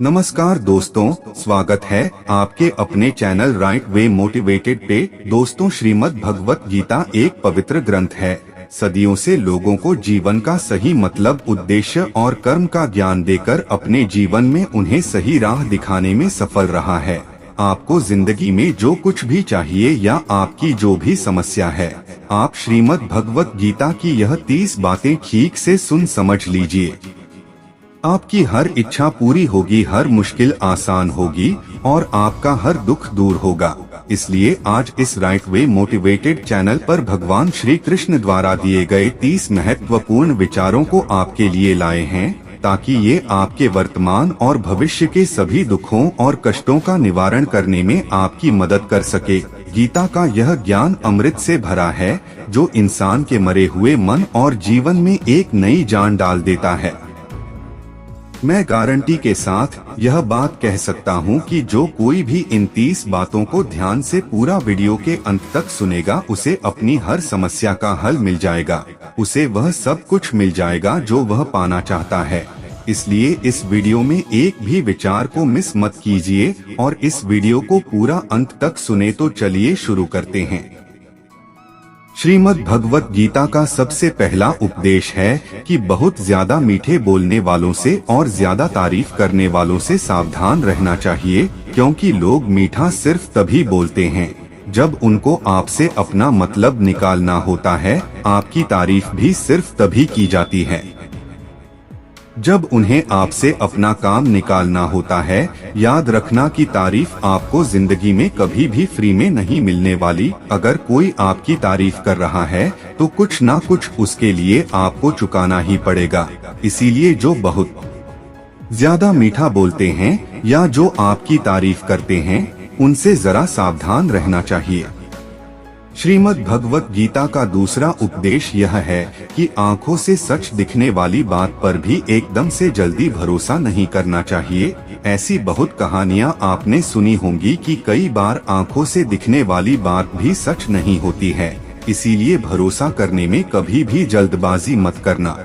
नमस्कार दोस्तों, स्वागत है आपके अपने चैनल राइट वे मोटिवेटेड पे। दोस्तों, श्रीमद् भगवत गीता एक पवित्र ग्रंथ है। सदियों से लोगों को जीवन का सही मतलब, उद्देश्य और कर्म का ज्ञान देकर अपने जीवन में उन्हें सही राह दिखाने में सफल रहा है। आपको जिंदगी में जो कुछ भी चाहिए या आपकी जो भी समस्या है, आप श्रीमद् भगवत गीता की यह 30 बातें ठीक से सुन समझ लीजिए। आपकी हर इच्छा पूरी होगी, हर मुश्किल आसान होगी और आपका हर दुख दूर होगा। इसलिए आज इस राइट वे मोटिवेटेड चैनल पर भगवान श्री कृष्ण द्वारा दिए गए 30 महत्वपूर्ण विचारों को आपके लिए लाए हैं, ताकि ये आपके वर्तमान और भविष्य के सभी दुखों और कष्टों का निवारण करने में आपकी मदद कर सके। गीता का यह ज्ञान अमृत से भरा है, जो इंसान के मरे हुए मन और जीवन में एक नई जान डाल देता है। मैं गारंटी के साथ यह बात कह सकता हूं कि जो कोई भी इन 30 बातों को ध्यान से पूरा वीडियो के अंत तक सुनेगा, उसे अपनी हर समस्या का हल मिल जाएगा। उसे वह सब कुछ मिल जाएगा जो वह पाना चाहता है। इसलिए इस वीडियो में एक भी विचार को मिस मत कीजिए और इस वीडियो को पूरा अंत तक सुने। तो चलिए शुरू करते हैं। श्रीमद् भगवत गीता का सबसे पहला उपदेश है कि बहुत ज्यादा मीठे बोलने वालों से और ज्यादा तारीफ करने वालों से सावधान रहना चाहिए, क्योंकि लोग मीठा सिर्फ तभी बोलते हैं जब उनको आपसे अपना मतलब निकालना होता है। आपकी तारीफ भी सिर्फ तभी की जाती है जब उन्हें आपसे अपना काम निकालना होता है। याद रखना कि तारीफ आपको जिंदगी में कभी भी फ्री में नहीं मिलने वाली। अगर कोई आपकी तारीफ कर रहा है तो कुछ ना कुछ उसके लिए आपको चुकाना ही पड़ेगा। इसीलिए जो बहुत ज्यादा मीठा बोलते हैं या जो आपकी तारीफ करते हैं, उनसे जरा सावधान रहना चाहिए। श्रीमद् भगवत गीता का दूसरा उपदेश यह है कि आंखों से सच दिखने वाली बात पर भी एकदम से जल्दी भरोसा नहीं करना चाहिए। ऐसी बहुत कहानियां आपने सुनी होंगी कि कई बार आंखों से दिखने वाली बात भी सच नहीं होती है। इसीलिए भरोसा करने में कभी भी जल्दबाजी मत करना।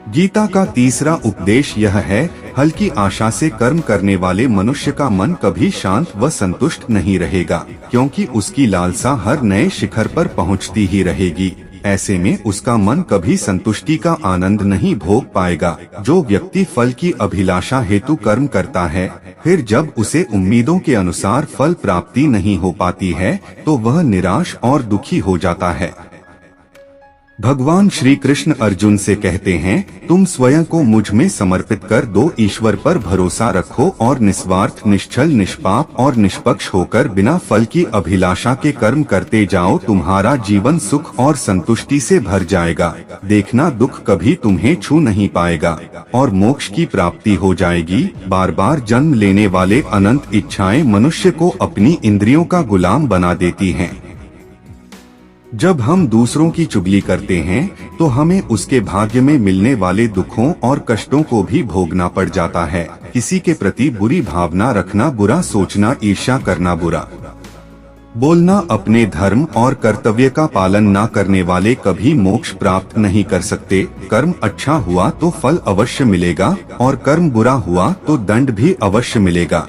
गीता का तीसरा उपदेश यह है, हल्की आशा से कर्म करने वाले मनुष्य का मन कभी शांत व संतुष्ट नहीं रहेगा, क्योंकि उसकी लालसा हर नए शिखर पर पहुंचती ही रहेगी। ऐसे में उसका मन कभी संतुष्टि का आनंद नहीं भोग पाएगा। जो व्यक्ति फल की अभिलाषा हेतु कर्म करता है, फिर जब उसे उम्मीदों के अनुसार फल प्राप्ति नहीं हो पाती है, तो वह निराश और दुखी हो जाता है। भगवान श्री कृष्ण अर्जुन से कहते हैं, तुम स्वयं को मुझ में समर्पित कर दो, ईश्वर पर भरोसा रखो और निस्वार्थ, निश्चल, निष्पाप और निष्पक्ष होकर बिना फल की अभिलाषा के कर्म करते जाओ। तुम्हारा जीवन सुख और संतुष्टि से भर जाएगा। देखना, दुख कभी तुम्हें छू नहीं पाएगा और मोक्ष की प्राप्ति हो जाएगी। बार बार जन्म लेने वाले अनंत इच्छाएं मनुष्य को अपनी इंद्रियों का गुलाम बना देती हैं। जब हम दूसरों की चुगली करते हैं तो हमें उसके भाग्य में मिलने वाले दुखों और कष्टों को भी भोगना पड़ जाता है। किसी के प्रति बुरी भावना रखना बुरा, सोचना, ईर्ष्या करना बुरा, बोलना, अपने धर्म और कर्तव्य का पालन न करने वाले कभी मोक्ष प्राप्त नहीं कर सकते। कर्म अच्छा हुआ तो फल अवश्य मिलेगा और कर्म बुरा हुआ तो दंड भी अवश्य मिलेगा।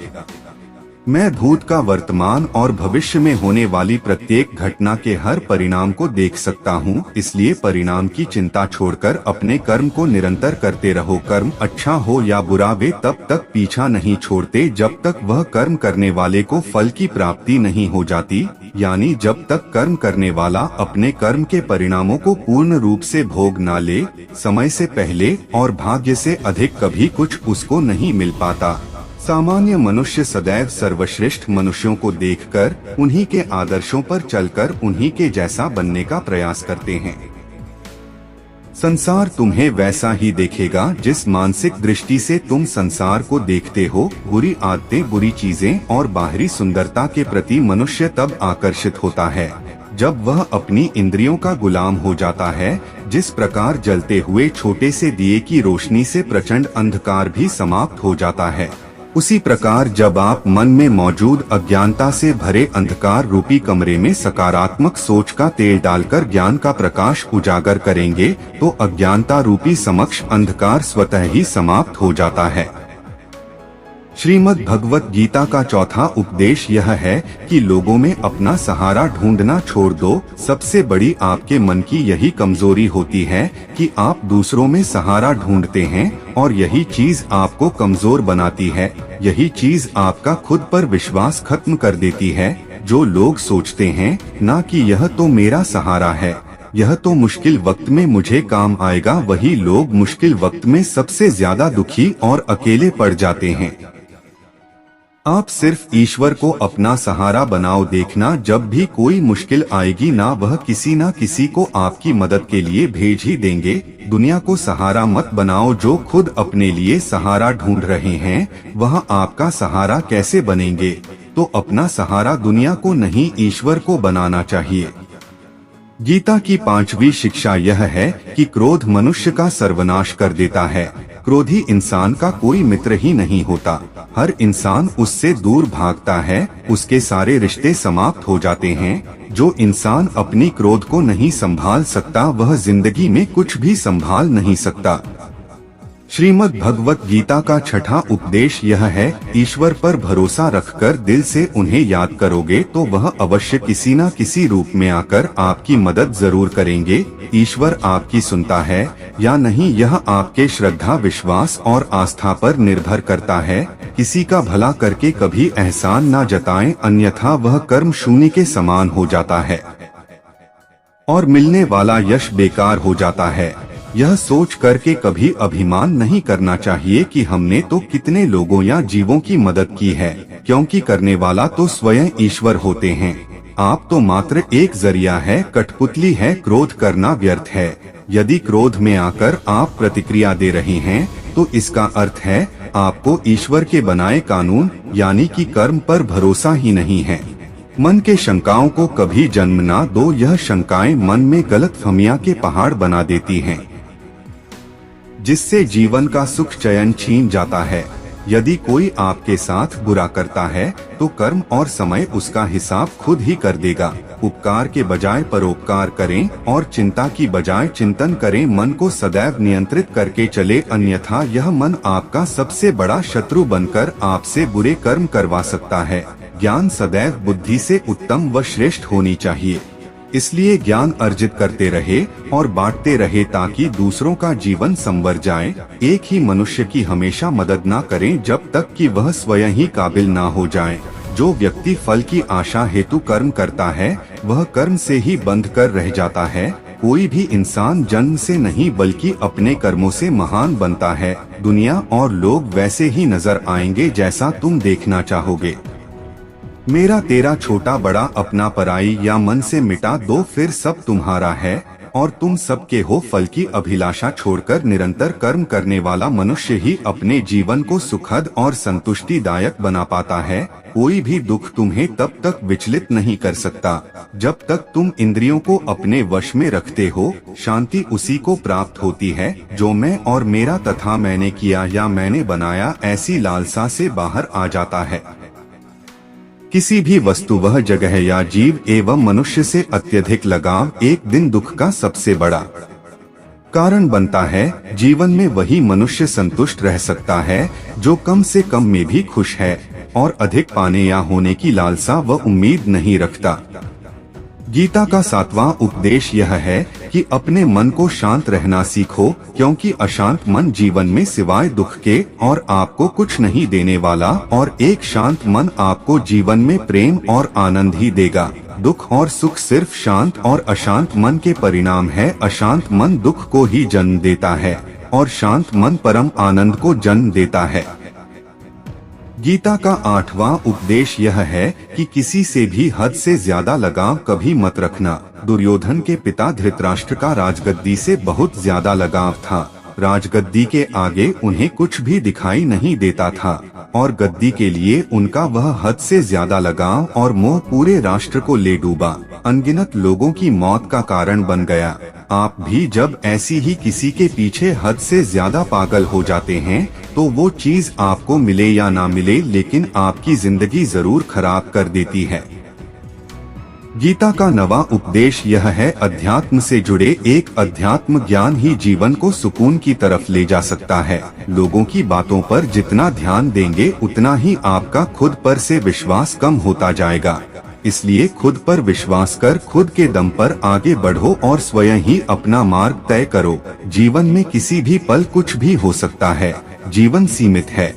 मैं भूत का, वर्तमान और भविष्य में होने वाली प्रत्येक घटना के हर परिणाम को देख सकता हूँ। इसलिए परिणाम की चिंता छोड़कर अपने कर्म को निरंतर करते रहो। कर्म अच्छा हो या बुरा, वे तब तक पीछा नहीं छोड़ते जब तक वह कर्म करने वाले को फल की प्राप्ति नहीं हो जाती। यानी जब तक कर्म करने वाला अपने कर्म के परिणामों को पूर्ण रूप से भोग न ले, समय से पहले और भाग्य से अधिक कभी कुछ उसको नहीं मिल पाता। सामान्य मनुष्य सदैव सर्वश्रेष्ठ मनुष्यों को देखकर, उन्हीं के आदर्शों पर चलकर उन्हीं के जैसा बनने का प्रयास करते हैं। संसार तुम्हें वैसा ही देखेगा जिस मानसिक दृष्टि से तुम संसार को देखते हो। बुरी आदतें, बुरी चीजें और बाहरी सुंदरता के प्रति मनुष्य तब आकर्षित होता है जब वह अपनी इंद्रियों का गुलाम हो जाता है। जिस प्रकार जलते हुए छोटे से दिए की रोशनी से प्रचंड अंधकार भी समाप्त हो जाता है, उसी प्रकार जब आप मन में मौजूद अज्ञानता से भरे अंधकार रूपी कमरे में सकारात्मक सोच का तेल डालकर ज्ञान का प्रकाश उजागर करेंगे, तो अज्ञानता रूपी समक्ष अंधकार स्वतः ही समाप्त हो जाता है। श्रीमद् भगवत गीता का चौथा उपदेश यह है कि लोगों में अपना सहारा ढूंढना छोड़ दो। सबसे बड़ी आपके मन की यही कमजोरी होती है कि आप दूसरों में सहारा ढूंढते हैं और यही चीज आपको कमजोर बनाती है। यही चीज आपका खुद पर विश्वास खत्म कर देती है। जो लोग सोचते हैं ना कि यह तो मेरा सहारा है, यह तो मुश्किल वक्त में मुझे काम आएगा, वही लोग मुश्किल वक्त में सबसे ज्यादा दुखी और अकेले पड़ जाते हैं। आप सिर्फ ईश्वर को अपना सहारा बनाओ। देखना जब भी कोई मुश्किल आएगी ना वह किसी ना किसी को आपकी मदद के लिए भेज ही देंगे। दुनिया को सहारा मत बनाओ। जो खुद अपने लिए सहारा ढूंढ रहे हैं वह आपका सहारा कैसे बनेंगे? तो अपना सहारा दुनिया को नहीं ईश्वर को बनाना चाहिए। गीता की 5वीं शिक्षा यह है कि क्रोध मनुष्य का सर्वनाश कर देता है। क्रोधी इंसान का कोई मित्र ही नहीं होता। हर इंसान उससे दूर भागता है, उसके सारे रिश्ते समाप्त हो जाते हैं। जो इंसान अपनी क्रोध को नहीं संभाल सकता वह जिंदगी में कुछ भी संभाल नहीं सकता। श्रीमद् भगवत गीता का छठा उपदेश यह है, ईश्वर पर भरोसा रखकर दिल से उन्हें याद करोगे तो वह अवश्य किसी न किसी रूप में आकर आपकी मदद जरूर करेंगे। ईश्वर आपकी सुनता है या नहीं यह आपके श्रद्धा, विश्वास और आस्था पर निर्भर करता है। किसी का भला करके कभी एहसान न जताएं, अन्यथा वह कर्म शून्य के समान हो जाता है और मिलने वाला यश बेकार हो जाता है। यह सोच करके कभी अभिमान नहीं करना चाहिए कि हमने तो कितने लोगों या जीवों की मदद की है, क्योंकि करने वाला तो स्वयं ईश्वर होते हैं। आप तो मात्र एक जरिया है, कठपुतली है। क्रोध करना व्यर्थ है। यदि क्रोध में आकर आप प्रतिक्रिया दे रहे हैं तो इसका अर्थ है आपको ईश्वर के बनाए कानून यानी कि कर्म पर भरोसा ही नहीं है। मन के शंकाओं को कभी जन्म ना दो। यह शंकाएं मन में गलतफहमियां के पहाड़ बना देती हैं, जिससे जीवन का सुख चैन छीन जाता है। यदि कोई आपके साथ बुरा करता है तो कर्म और समय उसका हिसाब खुद ही कर देगा। उपकार के बजाय परोपकार करें और चिंता की बजाय चिंतन करें। मन को सदैव नियंत्रित करके चले, अन्यथा यह मन आपका सबसे बड़ा शत्रु बनकर आपसे बुरे कर्म करवा सकता है। ज्ञान सदैव बुद्धि से उत्तम व श्रेष्ठ होनी चाहिए। इसलिए ज्ञान अर्जित करते रहे और बांटते रहे ताकि दूसरों का जीवन संवर जाए। एक ही मनुष्य की हमेशा मदद ना करें जब तक कि वह स्वयं ही काबिल ना हो जाए। जो व्यक्ति फल की आशा हेतु कर्म करता है वह कर्म से ही बंध कर रह जाता है। कोई भी इंसान जन्म से नहीं बल्कि अपने कर्मों से महान बनता है। दुनिया और लोग वैसे ही नजर आएंगे जैसा तुम देखना चाहोगे। मेरा तेरा छोटा बड़ा अपना पराई या मन से मिटा दो, फिर सब तुम्हारा है और तुम सबके हो। फल की अभिलाषा छोड़कर निरंतर कर्म करने वाला मनुष्य ही अपने जीवन को सुखद और संतुष्टिदायक बना पाता है। कोई भी दुख तुम्हें तब तक विचलित नहीं कर सकता जब तक तुम इंद्रियों को अपने वश में रखते हो। शांति उसी को प्राप्त होती है जो मैं और मेरा तथा मैंने किया या मैंने बनाया ऐसी लालसा से बाहर आ जाता है। किसी भी वस्तु, वह जगह या जीव एवं मनुष्य से अत्यधिक लगाव एक दिन दुख का सबसे बड़ा कारण बनता है। जीवन में वही मनुष्य संतुष्ट रह सकता है जो कम से कम में भी खुश है और अधिक पाने या होने की लालसा व उम्मीद नहीं रखता। गीता का 7वां उपदेश यह है कि अपने मन को शांत रहना सीखो, क्योंकि अशांत मन जीवन में सिवाय दुख के और आपको कुछ नहीं देने वाला, और एक शांत मन आपको जीवन में प्रेम और आनंद ही देगा। दुख और सुख सिर्फ शांत और अशांत मन के परिणाम है। अशांत मन दुख को ही जन्म देता है और शांत मन परम आनंद को जन्म देता है। गीता का 8वां उपदेश यह है कि किसी से भी हद से ज्यादा लगाव कभी मत रखना। दुर्योधन के पिता धृतराष्ट्र का राजगद्दी से बहुत ज्यादा लगाव था। राजगद्दी के आगे उन्हें कुछ भी दिखाई नहीं देता था और गद्दी के लिए उनका वह हद से ज्यादा लगाव और मोह पूरे राष्ट्र को ले डूबा, अनगिनत लोगों की मौत का कारण बन गया। आप भी जब ऐसी ही किसी के पीछे हद से ज्यादा पागल हो जाते हैं तो वो चीज आपको मिले या ना मिले लेकिन आपकी जिंदगी जरूर खराब कर देती है। गीता का नवा उपदेश यह है, अध्यात्म से जुड़े एक अध्यात्म ज्ञान ही जीवन को सुकून की तरफ ले जा सकता है। लोगों की बातों पर जितना ध्यान देंगे उतना ही आपका खुद पर से विश्वास कम होता जाएगा। इसलिए खुद पर विश्वास कर खुद के दम पर आगे बढ़ो और स्वयं ही अपना मार्ग तय करो। जीवन में किसी भी पल कुछ भी हो सकता है, जीवन सीमित है।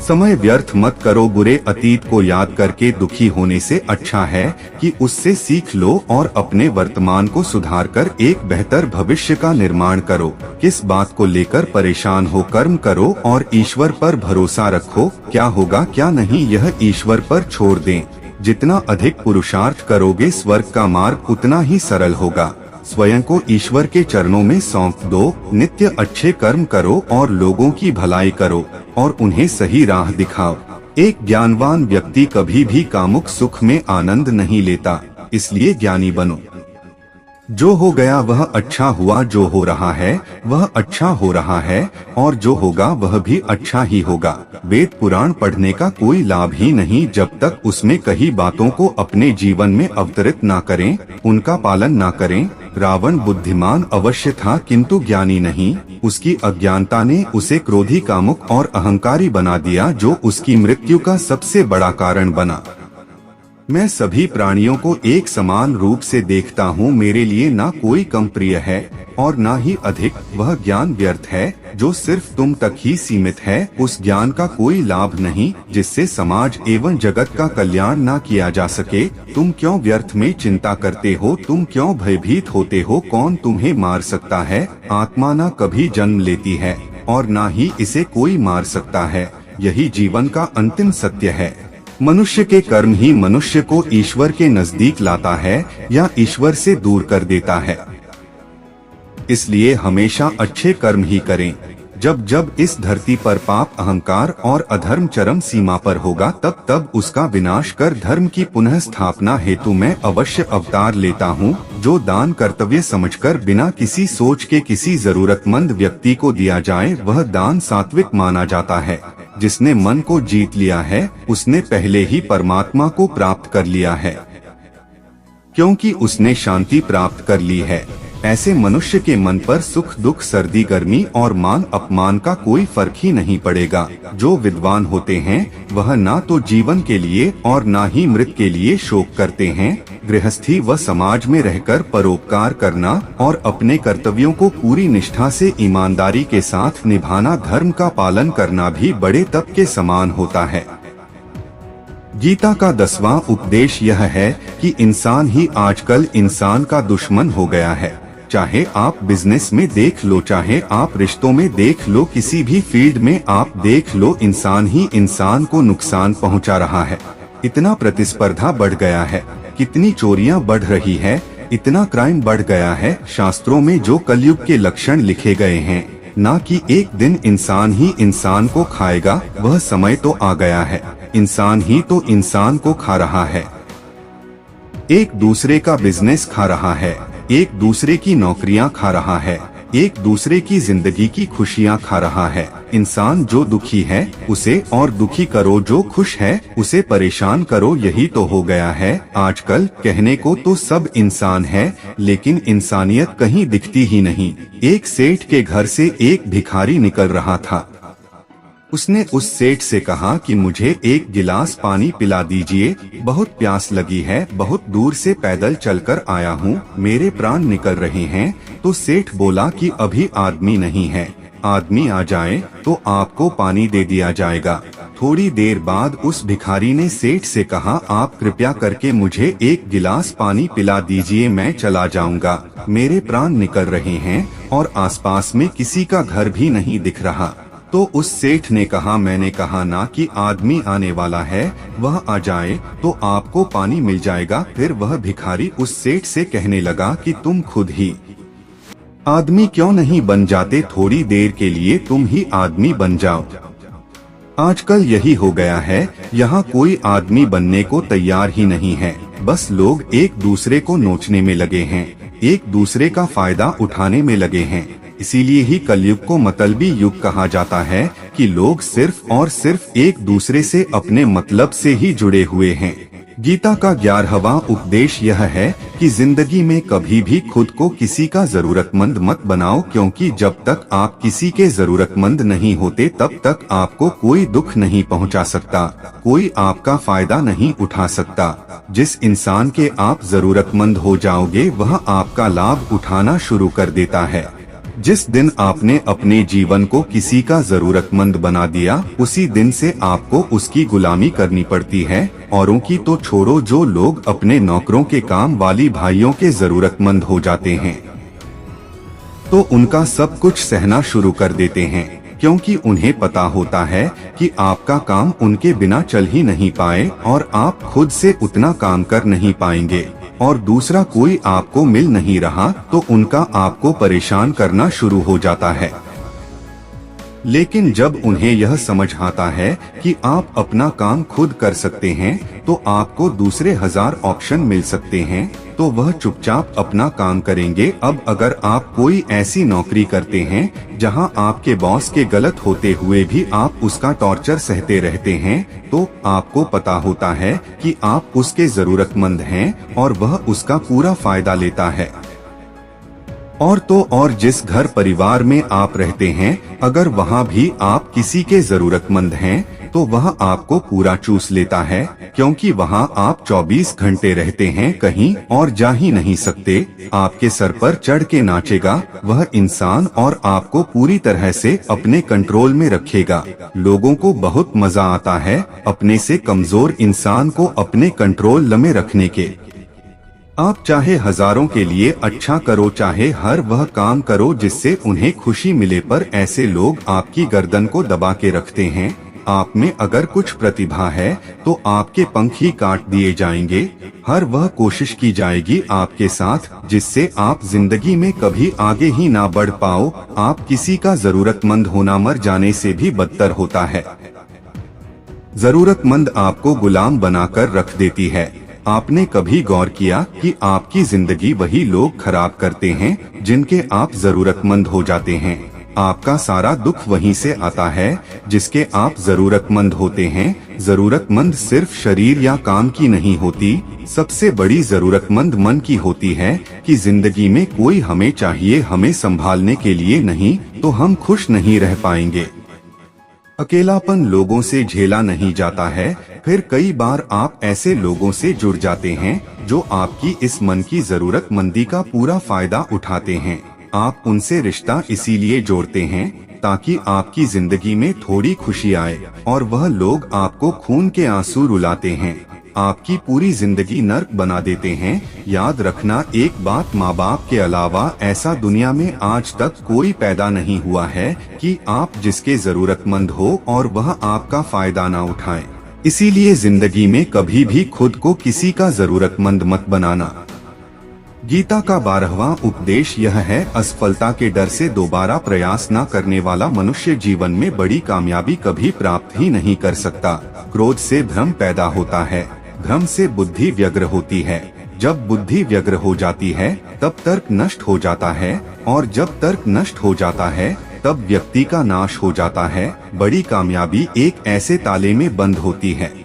समय व्यर्थ मत करो, बुरे अतीत को याद करके दुखी होने से अच्छा है कि उससे सीख लो और अपने वर्तमान को सुधार कर एक बेहतर भविष्य का निर्माण करो। किस बात को लेकर परेशान हो, कर्म करो और ईश्वर पर भरोसा रखो। क्या होगा क्या नहीं यह ईश्वर पर छोड़ दें। जितना अधिक पुरुषार्थ करोगे स्वर्ग का मार्ग उतना ही सरल होगा। स्वयं को ईश्वर के चरणों में सौंप दो। नित्य अच्छे कर्म करो और लोगों की भलाई करो और उन्हें सही राह दिखाओ। एक ज्ञानवान व्यक्ति कभी भी कामुक सुख में आनंद नहीं लेता, इसलिए ज्ञानी बनो। जो हो गया वह अच्छा हुआ, जो हो रहा है वह अच्छा हो रहा है और जो होगा वह भी अच्छा ही होगा। वेद पुराण पढ़ने का कोई लाभ ही नहीं जब तक उसमें कही बातों को अपने जीवन में अवतरित ना करें, उनका पालन ना करें। रावण बुद्धिमान अवश्य था किंतु ज्ञानी नहीं। उसकी अज्ञानता ने उसे क्रोधी, कामुक और अहंकारी बना दिया, जो उसकी मृत्यु का सबसे बड़ा कारण बना। मैं सभी प्राणियों को एक समान रूप से देखता हूँ। मेरे लिए ना कोई कम प्रिय है और ना ही अधिक। वह ज्ञान व्यर्थ है जो सिर्फ तुम तक ही सीमित है। उस ज्ञान का कोई लाभ नहीं जिससे समाज एवं जगत का कल्याण ना किया जा सके। तुम क्यों व्यर्थ में चिंता करते हो? तुम क्यों भयभीत होते हो? कौन तुम्हें मार सकता है? आत्मा ना कभी जन्म लेती है और ना ही इसे कोई मार सकता है। यही जीवन का अंतिम सत्य है। मनुष्य के कर्म ही मनुष्य को ईश्वर के नजदीक लाता है या ईश्वर से दूर कर देता है। इसलिए हमेशा अच्छे कर्म ही करें। जब जब इस धरती पर पाप, अहंकार और अधर्म चरम सीमा पर होगा तब तब उसका विनाश कर धर्म की पुनः स्थापना हेतु मैं अवश्य अवतार लेता हूँ। जो दान कर्तव्य समझकर बिना किसी सोच के किसी जरूरतमंद व्यक्ति को दिया जाए वह दान सात्विक माना जाता है। जिसने मन को जीत लिया है उसने पहले ही परमात्मा को प्राप्त कर लिया है, क्योंकि उसने शांति प्राप्त कर ली है। ऐसे मनुष्य के मन पर सुख दुख, सर्दी गर्मी और मान अपमान का कोई फर्क ही नहीं पड़ेगा। जो विद्वान होते हैं वह ना तो जीवन के लिए और ना ही मृत के लिए शोक करते हैं। गृहस्थी व समाज में रहकर परोपकार करना और अपने कर्तव्यों को पूरी निष्ठा से ईमानदारी के साथ निभाना, धर्म का पालन करना भी बड़े तप के समान होता है। गीता का 10वां उपदेश यह है कि इंसान ही आजकल इंसान का दुश्मन हो गया है। चाहे आप बिजनेस में देख लो, चाहे आप रिश्तों में देख लो, किसी भी फील्ड में आप देख लो, इंसान ही इंसान को नुकसान पहुंचा रहा है। इतना प्रतिस्पर्धा बढ़ गया है, कितनी चोरियां बढ़ रही है, इतना क्राइम बढ़ गया है। शास्त्रों में जो कलयुग के लक्षण लिखे गए हैं, ना कि एक दिन इंसान ही इंसान को खाएगा, वह समय तो आ गया है। इंसान ही तो इंसान को खा रहा है, एक दूसरे का बिजनेस खा रहा है, एक दूसरे की नौकरियां खा रहा है, एक दूसरे की जिंदगी की खुशियां खा रहा है। इंसान जो दुखी है उसे और दुखी करो, जो खुश है उसे परेशान करो। यही तो हो गया है आजकल। कहने को तो सब इंसान है लेकिन इंसानियत कहीं दिखती ही नहीं। एक सेठ के घर से एक भिखारी निकल रहा था। उसने उस सेठ से कहा कि मुझे एक गिलास पानी पिला दीजिए, बहुत प्यास लगी है, बहुत दूर से पैदल चलकर आया हूँ, मेरे प्राण निकल रहे हैं। तो सेठ बोला कि अभी आदमी नहीं है, आदमी आ जाए तो आपको पानी दे दिया जाएगा। थोड़ी देर बाद उस भिखारी ने सेठ से कहा, आप कृपया करके मुझे एक गिलास पानी पिला दीजिए, मैं चला जाऊंगा, मेरे प्राण निकल रहे हैं और आसपास में किसी का घर भी नहीं दिख रहा। तो उस सेठ ने कहा, मैंने कहा ना कि आदमी आने वाला है, वह आ जाए तो आपको पानी मिल जाएगा। फिर वह भिखारी उस सेठ से कहने लगा कि तुम खुद ही आदमी क्यों नहीं बन जाते, थोड़ी देर के लिए तुम ही आदमी बन जाओ। आजकल यही हो गया है, यहाँ कोई आदमी बनने को तैयार ही नहीं है। बस लोग एक दूसरे को नोचने में लगे हैं, एक दूसरे का फायदा उठाने में लगे हैं। इसीलिए ही कलयुग को मतलबी युग कहा जाता है कि लोग सिर्फ और सिर्फ एक दूसरे से अपने मतलब से ही जुड़े हुए हैं। गीता का 11वां उपदेश यह है कि जिंदगी में कभी भी खुद को किसी का जरूरतमंद मत बनाओ, क्योंकि जब तक आप किसी के जरूरतमंद नहीं होते तब तक आपको कोई दुख नहीं पहुंचा सकता, कोई आपका फायदा नहीं उठा सकता। जिस इंसान के आप जरूरतमंद हो जाओगे वह आपका लाभ उठाना शुरू कर देता है। जिस दिन आपने अपने जीवन को किसी का जरूरतमंद बना दिया, उसी दिन से आपको उसकी गुलामी करनी पड़ती है। औरों की तो छोड़ो, जो लोग अपने नौकरों के काम वाली भाइयों के जरूरतमंद हो जाते हैं तो उनका सब कुछ सहना शुरू कर देते हैं, क्योंकि उन्हें पता होता है कि आपका काम उनके बिना चल ही नहीं पाए और आप खुद से उतना काम कर नहीं पाएंगे और दूसरा कोई आपको मिल नहीं रहा तो उनका आपको परेशान करना शुरू हो जाता है। लेकिन जब उन्हें यह समझ आता है कि आप अपना काम खुद कर सकते हैं तो आपको दूसरे 1000 ऑप्शन मिल सकते हैं, तो वह चुपचाप अपना काम करेंगे। अब अगर आप कोई ऐसी नौकरी करते हैं जहां आपके बॉस के गलत होते हुए भी आप उसका टॉर्चर सहते रहते हैं, तो आपको पता होता है कि आप उसके जरूरतमंद हैं और वह उसका पूरा फायदा लेता है। और जिस घर परिवार में आप रहते हैं, अगर वहाँ भी आप किसी के जरूरतमंद हैं तो वह आपको पूरा चूस लेता है, क्योंकि वहाँ आप 24 घंटे रहते हैं, कहीं और जा ही नहीं सकते। आपके सर पर चढ़ के नाचेगा वह इंसान और आपको पूरी तरह से अपने कंट्रोल में रखेगा। लोगों को बहुत मजा आता है अपने से कमजोर इंसान को अपने कंट्रोल में रखने के। आप चाहे हजारों के लिए अच्छा करो, चाहे हर वह काम करो जिससे उन्हें खुशी मिले, पर ऐसे लोग आपकी गर्दन को दबा के रखते हैं। आप में अगर कुछ प्रतिभा है तो आपके पंख ही काट दिए जाएंगे। हर वह कोशिश की जाएगी आपके साथ जिससे आप जिंदगी में कभी आगे ही ना बढ़ पाओ। आप किसी का जरूरतमंद होना मर जाने से भी बदतर होता है। जरूरतमंद आपको गुलाम बनाकर रख देती है। आपने कभी गौर किया कि आपकी जिंदगी वही लोग खराब करते हैं जिनके आप जरूरतमंद हो जाते हैं। आपका सारा दुख वहीं से आता है जिसके आप जरूरतमंद होते हैं। जरूरतमंद सिर्फ शरीर या काम की नहीं होती, सबसे बड़ी जरूरतमंद मन की होती है कि जिंदगी में कोई हमें चाहिए, हमें संभालने के लिए, नहीं तो हम खुश नहीं रह पाएंगे। अकेलापन लोगों से झेला नहीं जाता है। फिर कई बार आप ऐसे लोगों से जुड़ जाते हैं जो आपकी इस मन की जरूरतमंदी का पूरा फायदा उठाते हैं। आप उनसे रिश्ता इसीलिए जोड़ते हैं ताकि आपकी जिंदगी में थोड़ी खुशी आए, और वह लोग आपको खून के आंसू रुलाते हैं, आपकी पूरी जिंदगी नर्क बना देते हैं। याद रखना एक बात, माँ बाप के अलावा ऐसा दुनिया में आज तक कोई पैदा नहीं हुआ है कि आप जिसके जरूरतमंद हो और वह आपका फायदा ना उठाए। इसीलिए जिंदगी में कभी भी खुद को किसी का जरूरतमंद मत बनाना। गीता का 12वां उपदेश यह है, असफलता के डर से दोबारा प्रयास न करने वाला मनुष्य जीवन में बड़ी कामयाबी कभी प्राप्त ही नहीं कर सकता। क्रोध से भ्रम पैदा होता है, भ्रम से बुद्धि व्यग्र होती है, जब बुद्धि व्यग्र हो जाती है तब तर्क नष्ट हो जाता है, और जब तर्क नष्ट हो जाता है तब व्यक्ति का नाश हो जाता है। बड़ी कामयाबी एक ऐसे ताले में बंद होती है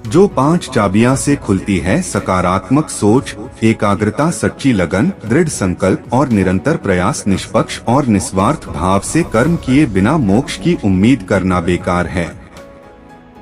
जो 5 चाबियां से खुलती है, सकारात्मक सोच, एकाग्रता, सच्ची लगन, दृढ़ संकल्प और निरंतर प्रयास। निष्पक्ष और निस्वार्थ भाव से कर्म किए बिना मोक्ष की उम्मीद करना बेकार है।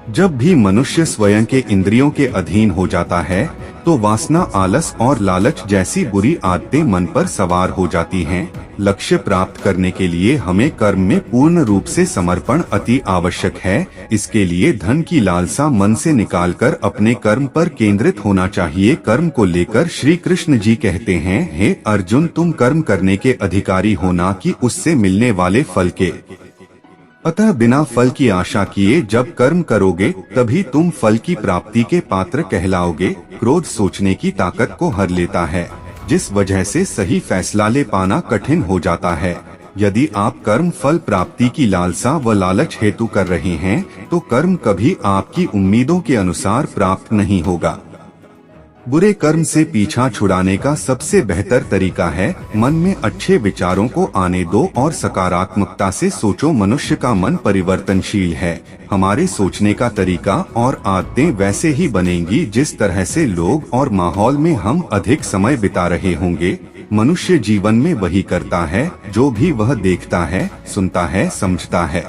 जब भी मनुष्य स्वयं के इंद्रियों के अधीन हो जाता है तो वासना, आलस और लालच जैसी बुरी आदतें मन पर सवार हो जाती हैं। लक्ष्य प्राप्त करने के लिए हमें कर्म में पूर्ण रूप से समर्पण अति आवश्यक है। इसके लिए धन की लालसा मन से निकालकर अपने कर्म पर केंद्रित होना चाहिए। कर्म को लेकर श्री कृष्ण जी कहते हैं, हे अर्जुन, तुम कर्म करने के अधिकारी हो, ना कि उससे मिलने वाले फल के। अतः बिना फल की आशा किए जब कर्म करोगे तभी तुम फल की प्राप्ति के पात्र कहलाओगे। क्रोध सोचने की ताकत को हर लेता है, जिस वजह से सही फैसला ले पाना कठिन हो जाता है। यदि आप कर्म फल प्राप्ति की लालसा व लालच हेतु कर रहे हैं तो कर्म कभी आपकी उम्मीदों के अनुसार प्राप्त नहीं होगा। बुरे कर्म से पीछा छुड़ाने का सबसे बेहतर तरीका है मन में अच्छे विचारों को आने दो और सकारात्मकता से सोचो। मनुष्य का मन परिवर्तनशील है। हमारे सोचने का तरीका और आदतें वैसे ही बनेंगी जिस तरह से लोग और माहौल में हम अधिक समय बिता रहे होंगे। मनुष्य जीवन में वही करता है जो भी वह देखता है, सुनता है, समझता है।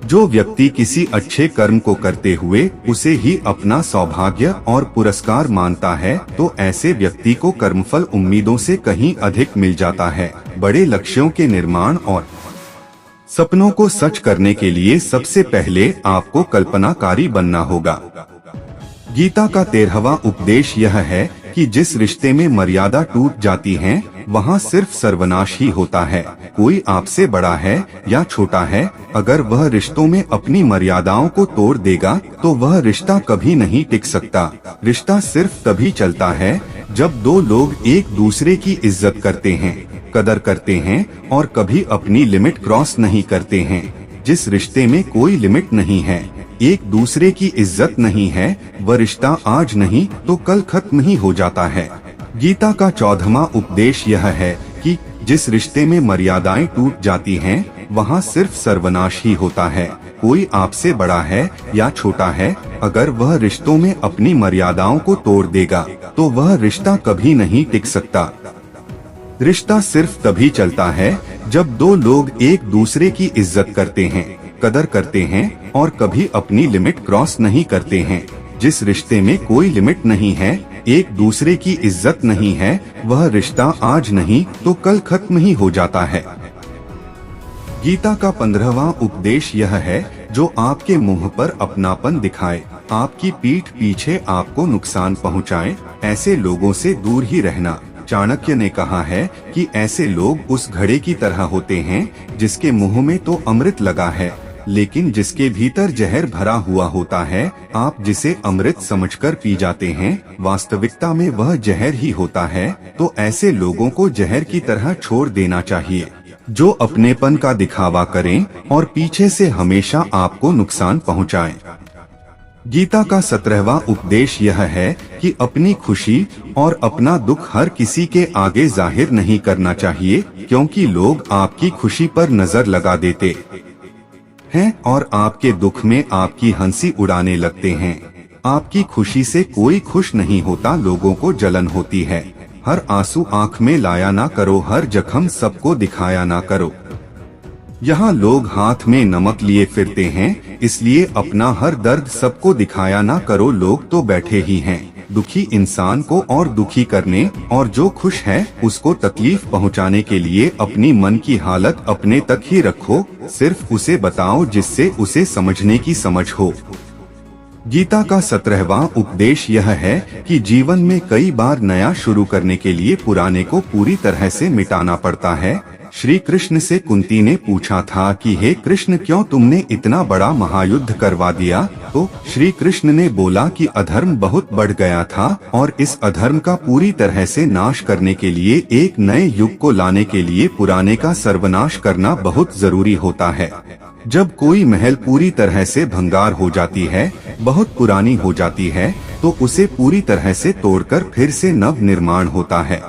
जो व्यक्ति किसी अच्छे कर्म को करते हुए उसे ही अपना सौभाग्य और पुरस्कार मानता है, तो ऐसे व्यक्ति को कर्मफल उम्मीदों से कहीं अधिक मिल जाता है। बड़े लक्ष्यों के निर्माण और सपनों को सच करने के लिए सबसे पहले आपको कल्पनाकारी बनना होगा। गीता का 13वां उपदेश यह है कि जिस रिश्ते में मर्यादा टूट जाती है वहाँ सिर्फ सर्वनाश ही होता है। कोई आपसे बड़ा है या छोटा है, अगर वह रिश्तों में अपनी मर्यादाओं को तोड़ देगा तो वह रिश्ता कभी नहीं टिक सकता। रिश्ता सिर्फ तभी चलता है जब दो लोग एक दूसरे की इज्जत करते हैं, कदर करते हैं और कभी अपनी लिमिट क्रॉस नहीं करते हैं। जिस रिश्ते में कोई लिमिट नहीं है, एक दूसरे की इज्जत नहीं है, वह रिश्ता आज नहीं तो कल खत्म ही हो जाता है। गीता का 14वां उपदेश यह है कि जिस रिश्ते में मर्यादाएं टूट जाती हैं, वहाँ सिर्फ सर्वनाश ही होता है। कोई आपसे बड़ा है या छोटा है, अगर वह रिश्तों में अपनी मर्यादाओं को तोड़ देगा तो वह रिश्ता कभी नहीं टिक सकता। रिश्ता सिर्फ तभी चलता है जब दो लोग एक दूसरे की इज्जत करते हैं, कदर करते हैं और कभी अपनी लिमिट क्रॉस नहीं करते हैं। जिस रिश्ते में कोई लिमिट नहीं है, एक दूसरे की इज्जत नहीं है, वह रिश्ता आज नहीं तो कल खत्म ही हो जाता है। गीता का 15वां उपदेश यह है, जो आपके मुंह पर अपनापन दिखाए, आपकी पीठ पीछे आपको नुकसान पहुंचाए, ऐसे लोगों से दूर ही रहना। चाणक्य ने कहा है कि ऐसे लोग उस घड़े की तरह होते हैं जिसके मुंह में तो अमृत लगा है, लेकिन जिसके भीतर जहर भरा हुआ होता है। आप जिसे अमृत समझकर पी जाते हैं, वास्तविकता में वह जहर ही होता है। तो ऐसे लोगों को जहर की तरह छोड़ देना चाहिए, जो अपनेपन का दिखावा करें और पीछे से हमेशा आपको नुकसान पहुंचाएं। गीता का 17वां उपदेश यह है कि अपनी खुशी और अपना दुख हर किसी के आगे जाहिर नहीं करना चाहिए, क्योंकि लोग आपकी खुशी पर नजर लगा देते हैं और आपके दुख में आपकी हंसी उड़ाने लगते हैं। आपकी खुशी से कोई खुश नहीं होता, लोगों को जलन होती है। हर आंसू आंख में लाया ना करो, हर जख्म सबको दिखाया ना करो। यहाँ लोग हाथ में नमक लिए फिरते हैं, इसलिए अपना हर दर्द सबको दिखाया ना करो। लोग तो बैठे ही हैं दुखी इंसान को और दुखी करने, और जो खुश है उसको तकलीफ पहुँचाने के लिए अपनी मन की हालत अपने तक ही रखो। सिर्फ उसे बताओ जिससे उसे समझने की समझ हो। गीता का 17वां उपदेश यह है कि जीवन में कई बार नया शुरू करने के लिए पुराने को पूरी तरह से मिटाना पड़ता है। श्री कृष्ण से कुंती ने पूछा था कि हे कृष्ण, क्यों तुमने इतना बड़ा महायुद्ध करवा दिया? तो श्री कृष्ण ने बोला कि अधर्म बहुत बढ़ गया था और इस अधर्म का पूरी तरह से नाश करने के लिए, एक नए युग को लाने के लिए पुराने का सर्वनाश करना बहुत जरूरी होता है। जब कोई महल पूरी तरह से भंगार हो जाती है, बहुत पुरानी हो जाती है, तो उसे पूरी तरह से तोड़कर फिर से नव निर्माण होता है।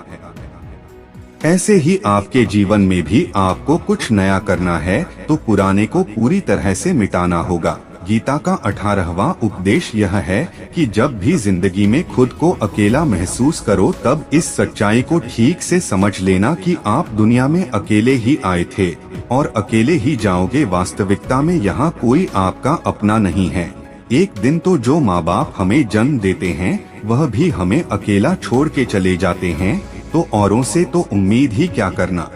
ऐसे ही आपके जीवन में भी आपको कुछ नया करना है तो पुराने को पूरी तरह से मिटाना होगा। गीता का 18वां उपदेश यह है कि जब भी जिंदगी में खुद को अकेला महसूस करो, तब इस सच्चाई को ठीक से समझ लेना कि आप दुनिया में अकेले ही आए थे और अकेले ही जाओगे। वास्तविकता में यहाँ कोई आपका अपना नहीं है। एक दिन तो जो माँ बाप हमें जन्म देते हैं, वह भी हमें अकेला छोड़ के चले जाते हैं, तो औरों से तो उम्मीद ही क्या करना।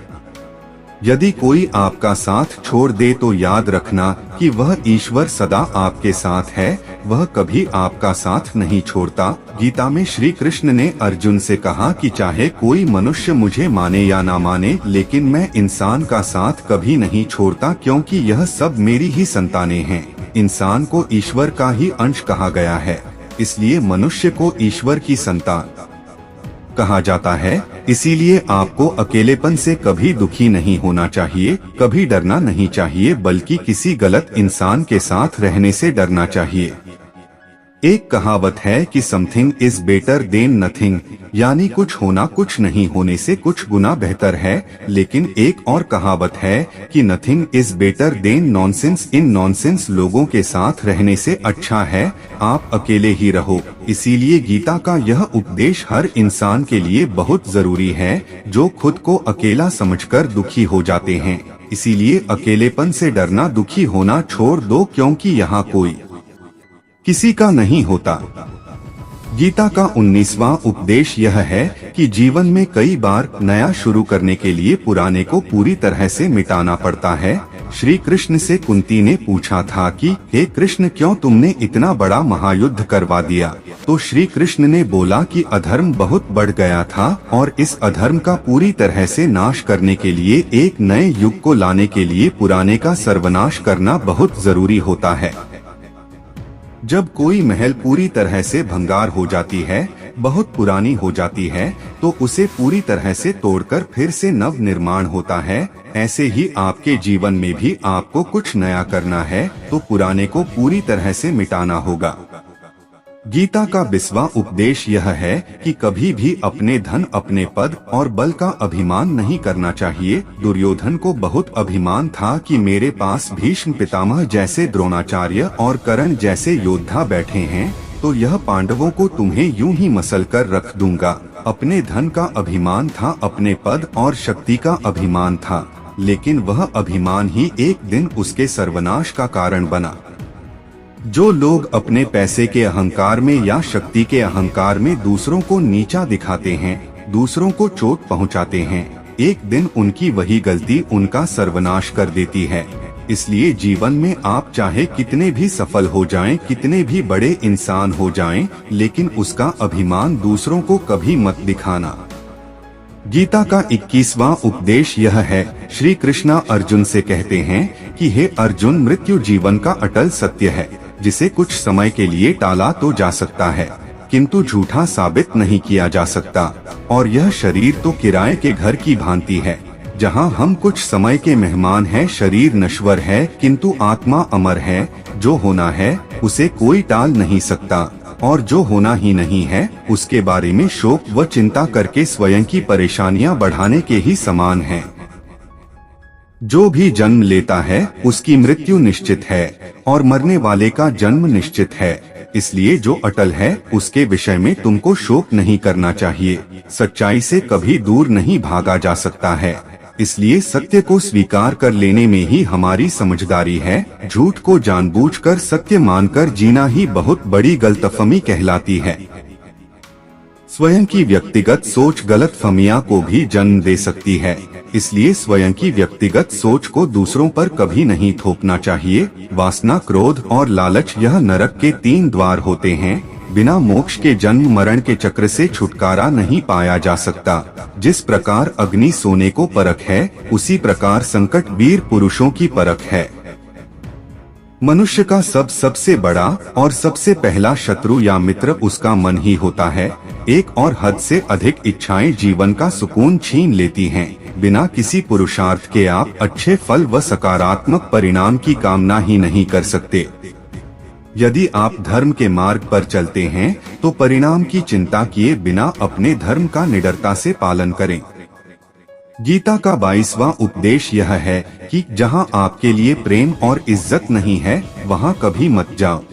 यदि कोई आपका साथ छोड़ दे तो याद रखना कि वह ईश्वर सदा आपके साथ है, वह कभी आपका साथ नहीं छोड़ता। गीता में श्री कृष्ण ने अर्जुन से कहा कि चाहे कोई मनुष्य मुझे माने या ना माने, लेकिन मैं इंसान का साथ कभी नहीं छोड़ता, क्योंकि यह सब मेरी ही संतानें हैं। इंसान को ईश्वर का ही अंश कहा गया है, इसलिए मनुष्य को ईश्वर की संतान कहा जाता है। इसीलिए आपको अकेलेपन से कभी दुखी नहीं होना चाहिए, कभी डरना नहीं चाहिए, बल्कि किसी गलत इंसान के साथ रहने से डरना चाहिए। एक कहावत है कि something is better than nothing, यानी कुछ होना कुछ नहीं होने से कुछ गुना बेहतर है। लेकिन एक और कहावत है कि nothing is better than nonsense, in nonsense लोगों के साथ रहने से अच्छा है आप अकेले ही रहो। इसीलिए गीता का यह उपदेश हर इंसान के लिए बहुत जरूरी है जो खुद को अकेला समझकर दुखी हो जाते हैं। इसीलिए अकेलेपन से डरना, दुखी होना छोड़ दो, क्योंकि यहाँ कोई किसी का नहीं होता। गीता का 19वां उपदेश यह है कि जीवन में कई बार नया शुरू करने के लिए पुराने को पूरी तरह से मिटाना पड़ता है। श्री कृष्ण से कुंती ने पूछा था कि हे कृष्ण, क्यों तुमने इतना बड़ा महायुद्ध करवा दिया? तो श्री कृष्ण ने बोला कि अधर्म बहुत बढ़ गया था और इस अधर्म का पूरी तरह से नाश करने के लिए, एक नए युग को लाने के लिए पुराने का सर्वनाश करना बहुत जरूरी होता है। जब कोई महल पूरी तरह से भंगार हो जाती है, बहुत पुरानी हो जाती है, तो उसे पूरी तरह से तोड़कर फिर से नव निर्माण होता है। ऐसे ही आपके जीवन में भी आपको कुछ नया करना है तो पुराने को पूरी तरह से मिटाना होगा। गीता का 20वां उपदेश यह है कि कभी भी अपने धन, अपने पद और बल का अभिमान नहीं करना चाहिए। दुर्योधन को बहुत अभिमान था कि मेरे पास भीष्म पितामह जैसे, द्रोणाचार्य और कर्ण जैसे योद्धा बैठे हैं, तो यह पांडवों को तुम्हें यूं ही मसल कर रख दूंगा। अपने धन का अभिमान था, अपने पद और शक्ति का अभिमान था, लेकिन वह अभिमान ही एक दिन उसके सर्वनाश का कारण बना। जो लोग अपने पैसे के अहंकार में या शक्ति के अहंकार में दूसरों को नीचा दिखाते हैं, दूसरों को चोट पहुंचाते हैं, एक दिन उनकी वही गलती उनका सर्वनाश कर देती है। इसलिए जीवन में आप चाहे कितने भी सफल हो जाएं, कितने भी बड़े इंसान हो जाएं, लेकिन उसका अभिमान दूसरों को कभी मत दिखाना। गीता का 21वां उपदेश यह है, श्री कृष्ण अर्जुन से कहते हैं कि हे अर्जुन, मृत्यु जीवन का अटल सत्य है, जिसे कुछ समय के लिए टाला तो जा सकता है, किंतु झूठा साबित नहीं किया जा सकता। और यह शरीर तो किराए के घर की भांति है, जहां हम कुछ समय के मेहमान हैं। शरीर नश्वर है किंतु आत्मा अमर है। जो होना है उसे कोई टाल नहीं सकता, और जो होना ही नहीं है उसके बारे में शोक व चिंता करके स्वयं की परेशानियां बढ़ाने के ही समान है। जो भी जन्म लेता है उसकी मृत्यु निश्चित है, और मरने वाले का जन्म निश्चित है। इसलिए जो अटल है उसके विषय में तुमको शोक नहीं करना चाहिए। सच्चाई से कभी दूर नहीं भागा जा सकता है, इसलिए सत्य को स्वीकार कर लेने में ही हमारी समझदारी है। झूठ को जानबूझकर सत्य मानकर जीना ही बहुत बड़ी गलतफहमी कहलाती है। स्वयं की व्यक्तिगत सोच गलतफहमियां को भी जन्म दे सकती है, इसलिए स्वयं की व्यक्तिगत सोच को दूसरों पर कभी नहीं थोपना चाहिए। वासना, क्रोध और लालच यह नरक के 3 द्वार होते हैं। बिना मोक्ष के जन्म मरण के चक्र से छुटकारा नहीं पाया जा सकता। जिस प्रकार अग्नि सोने को परख है, उसी प्रकार संकट वीर पुरुषों की परख है। मनुष्य का सबसे बड़ा और सबसे पहला शत्रु या मित्र उसका मन ही होता है। एक और हद से अधिक इच्छाएं जीवन का सुकून छीन लेती हैं। बिना किसी पुरुषार्थ के आप अच्छे फल व सकारात्मक परिणाम की कामना ही नहीं कर सकते। यदि आप धर्म के मार्ग पर चलते हैं तो परिणाम की चिंता किए बिना अपने धर्म का निडरता से पालन करें। गीता का 22वां उपदेश यह है कि जहां आपके लिए प्रेम और इज्जत नहीं है, वहां कभी मत जाओ।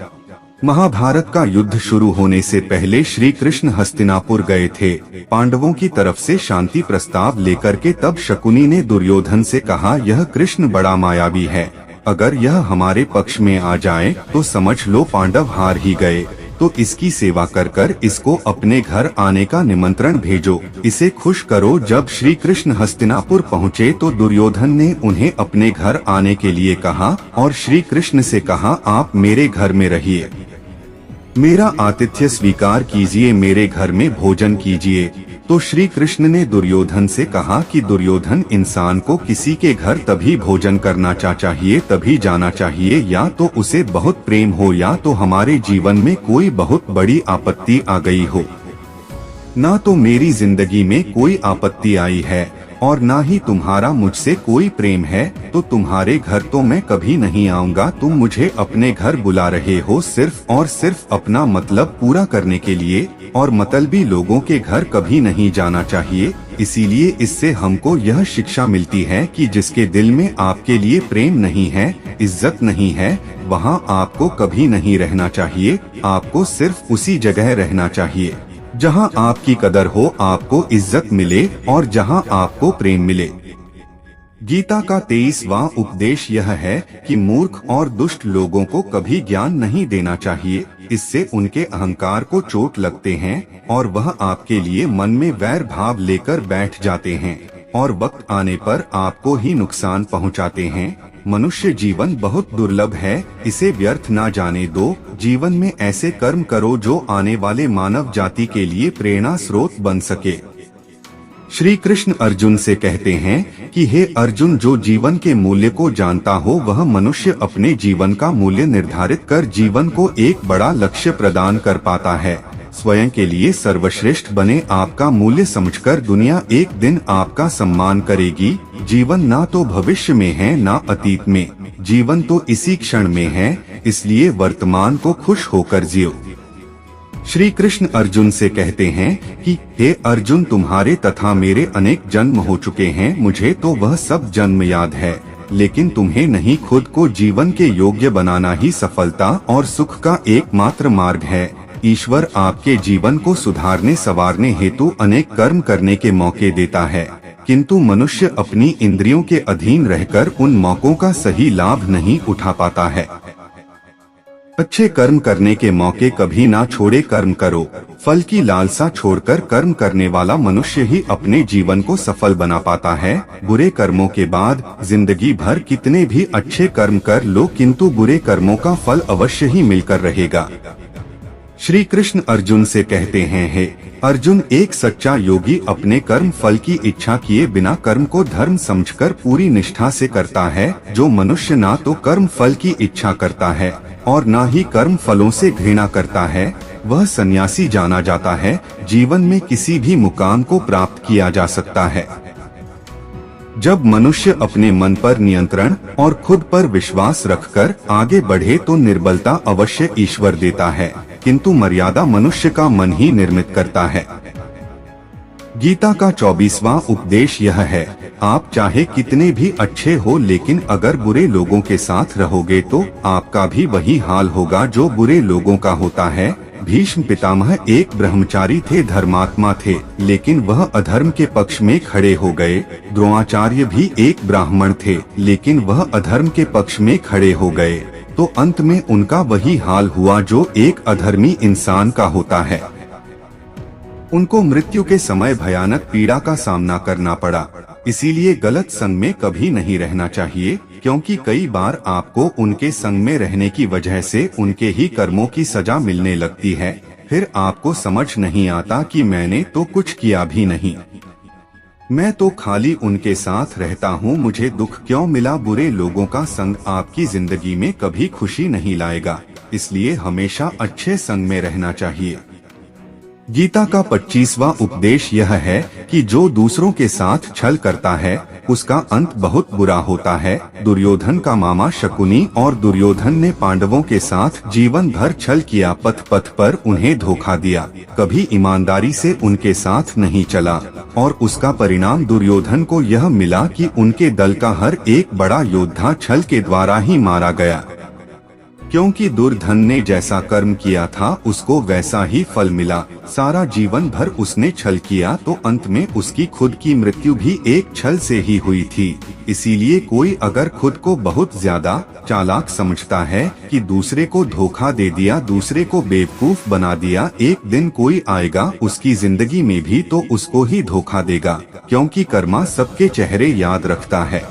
महाभारत का युद्ध शुरू होने से पहले श्री कृष्ण हस्तिनापुर गए थे पांडवों की तरफ से शांति प्रस्ताव लेकर के। तब शकुनी ने दुर्योधन से कहा, यह कृष्ण बड़ा मायावी है, अगर यह हमारे पक्ष में आ जाए तो समझ लो पांडव हार ही गए। तो इसकी सेवा कर कर इसको अपने घर आने का निमंत्रण भेजो, इसे खुश करो। जब श्री कृष्ण हस्तिनापुर पहुँचे तो दुर्योधन ने उन्हें अपने घर आने के लिए कहा और श्री कृष्ण से कहा, आप मेरे घर में रहिए, मेरा आतिथ्य स्वीकार कीजिए, मेरे घर में भोजन कीजिए। तो श्री कृष्ण ने दुर्योधन से कहा कि दुर्योधन, इंसान को किसी के घर तभी भोजन करना चाहिए, तभी जाना चाहिए, या तो उसे बहुत प्रेम हो या तो हमारे जीवन में कोई बहुत बड़ी आपत्ति आ गई हो। ना तो मेरी जिंदगी में कोई आपत्ति आई है और ना ही तुम्हारा मुझसे कोई प्रेम है, तो तुम्हारे घर तो मैं कभी नहीं आऊँगा। तुम मुझे अपने घर बुला रहे हो सिर्फ और सिर्फ अपना मतलब पूरा करने के लिए, और मतलबी लोगों के घर कभी नहीं जाना चाहिए। इसीलिए इससे हमको यह शिक्षा मिलती है कि जिसके दिल में आपके लिए प्रेम नहीं है, इज्जत नहीं है, वहाँ आपको कभी नहीं रहना चाहिए। आपको सिर्फ उसी जगह रहना चाहिए जहाँ आपकी कदर हो, आपको इज्जत मिले और जहाँ आपको प्रेम मिले। गीता का 23वां उपदेश यह है कि मूर्ख और दुष्ट लोगों को कभी ज्ञान नहीं देना चाहिए। इससे उनके अहंकार को चोट लगते हैं और वह आपके लिए मन में वैर भाव लेकर बैठ जाते हैं और वक्त आने पर आपको ही नुकसान पहुंचाते हैं। मनुष्य जीवन बहुत दुर्लभ है, इसे व्यर्थ ना जाने दो। जीवन में ऐसे कर्म करो जो आने वाले मानव जाति के लिए प्रेरणा स्रोत बन सके। श्री कृष्ण अर्जुन से कहते हैं कि हे अर्जुन, जो जीवन के मूल्य को जानता हो वह मनुष्य अपने जीवन का मूल्य निर्धारित कर जीवन को एक बड़ा लक्ष्य प्रदान कर पाता है। स्वयं के लिए सर्वश्रेष्ठ बने। आपका मूल्य समझकर दुनिया एक दिन आपका सम्मान करेगी। जीवन ना तो भविष्य में है ना अतीत में, जीवन तो इसी क्षण में है, इसलिए वर्तमान को खुश होकर जियो। श्री कृष्ण अर्जुन से कहते हैं कि हे अर्जुन, तुम्हारे तथा मेरे अनेक जन्म हो चुके हैं, मुझे तो वह सब जन्म याद है, लेकिन तुम्हें नहीं। खुद को जीवन के योग्य बनाना ही सफलता और सुख का एकमात्र मार्ग है। ईश्वर आपके जीवन को सुधारने संवारने हेतु अनेक कर्म करने के मौके देता है, किंतु मनुष्य अपनी इंद्रियों के अधीन रहकर उन मौकों का सही लाभ नहीं उठा पाता है। अच्छे कर्म करने के मौके कभी ना छोड़े, कर्म करो। फल की लालसा छोड़कर कर्म करने वाला मनुष्य ही अपने जीवन को सफल बना पाता है। बुरे कर्मों के बाद जिंदगी भर कितने भी अच्छे कर्म कर लो, किंतु बुरे कर्मों का फल अवश्य ही मिलकर रहेगा। श्री कृष्ण अर्जुन से कहते हैं, हे अर्जुन, एक सच्चा योगी अपने कर्म फल की इच्छा किए बिना कर्म को धर्म समझकर पूरी निष्ठा से करता है। जो मनुष्य ना तो कर्म फल की इच्छा करता है और ना ही कर्म फलों से घृणा करता है, वह सन्यासी जाना जाता है। जीवन में किसी भी मुकाम को प्राप्त किया जा सकता है जब मनुष्य अपने मन पर नियंत्रण और खुद पर विश्वास रखकर आगे बढ़े, तो निर्बलता अवश्य ईश्वर देता है, किंतु मर्यादा मनुष्य का मन ही निर्मित करता है। गीता का 24वां उपदेश यह है, आप चाहे कितने भी अच्छे हो, लेकिन अगर बुरे लोगों के साथ रहोगे तो आपका भी वही हाल होगा जो बुरे लोगों का होता है। भीष्म पितामह एक ब्रह्मचारी थे, धर्मात्मा थे, लेकिन वह अधर्म के पक्ष में खड़े हो गए। द्रोणाचार्य भी एक ब्राह्मण थे, लेकिन वह अधर्म के पक्ष में खड़े हो गए, तो अंत में उनका वही हाल हुआ जो एक अधर्मी इंसान का होता है। उनको मृत्यु के समय भयानक पीड़ा का सामना करना पड़ा। इसीलिए गलत संग में कभी नहीं रहना चाहिए, क्योंकि कई बार आपको उनके संग में रहने की वजह से उनके ही कर्मों की सजा मिलने लगती है। फिर आपको समझ नहीं आता कि मैंने तो कुछ किया भी नहीं, मैं तो खाली उनके साथ रहता हूँ, मुझे दुख क्यों मिला। बुरे लोगों का संग आपकी जिंदगी में कभी खुशी नहीं लाएगा, इसलिए हमेशा अच्छे संग में रहना चाहिए। गीता का 25वां उपदेश यह है कि जो दूसरों के साथ छल करता है उसका अंत बहुत बुरा होता है। दुर्योधन का मामा शकुनी और दुर्योधन ने पांडवों के साथ जीवन भर छल किया, पथ पथ पर उन्हें धोखा दिया, कभी ईमानदारी से उनके साथ नहीं चला, और उसका परिणाम दुर्योधन को यह मिला कि उनके दल का हर एक बड़ा योद्धा छल के द्वारा ही मारा गया। क्योंकि दुर्धन ने जैसा कर्म किया था उसको वैसा ही फल मिला। सारा जीवन भर उसने छल किया तो अंत में उसकी खुद की मृत्यु भी एक छल से ही हुई थी। इसीलिए कोई अगर खुद को बहुत ज्यादा चालाक समझता है कि दूसरे को धोखा दे दिया, दूसरे को बेवकूफ बना दिया, एक दिन कोई आएगा उसकी जिंदगी में भी तो उसको ही धोखा देगा, क्योंकि कर्मा सबके चेहरे याद रखता है।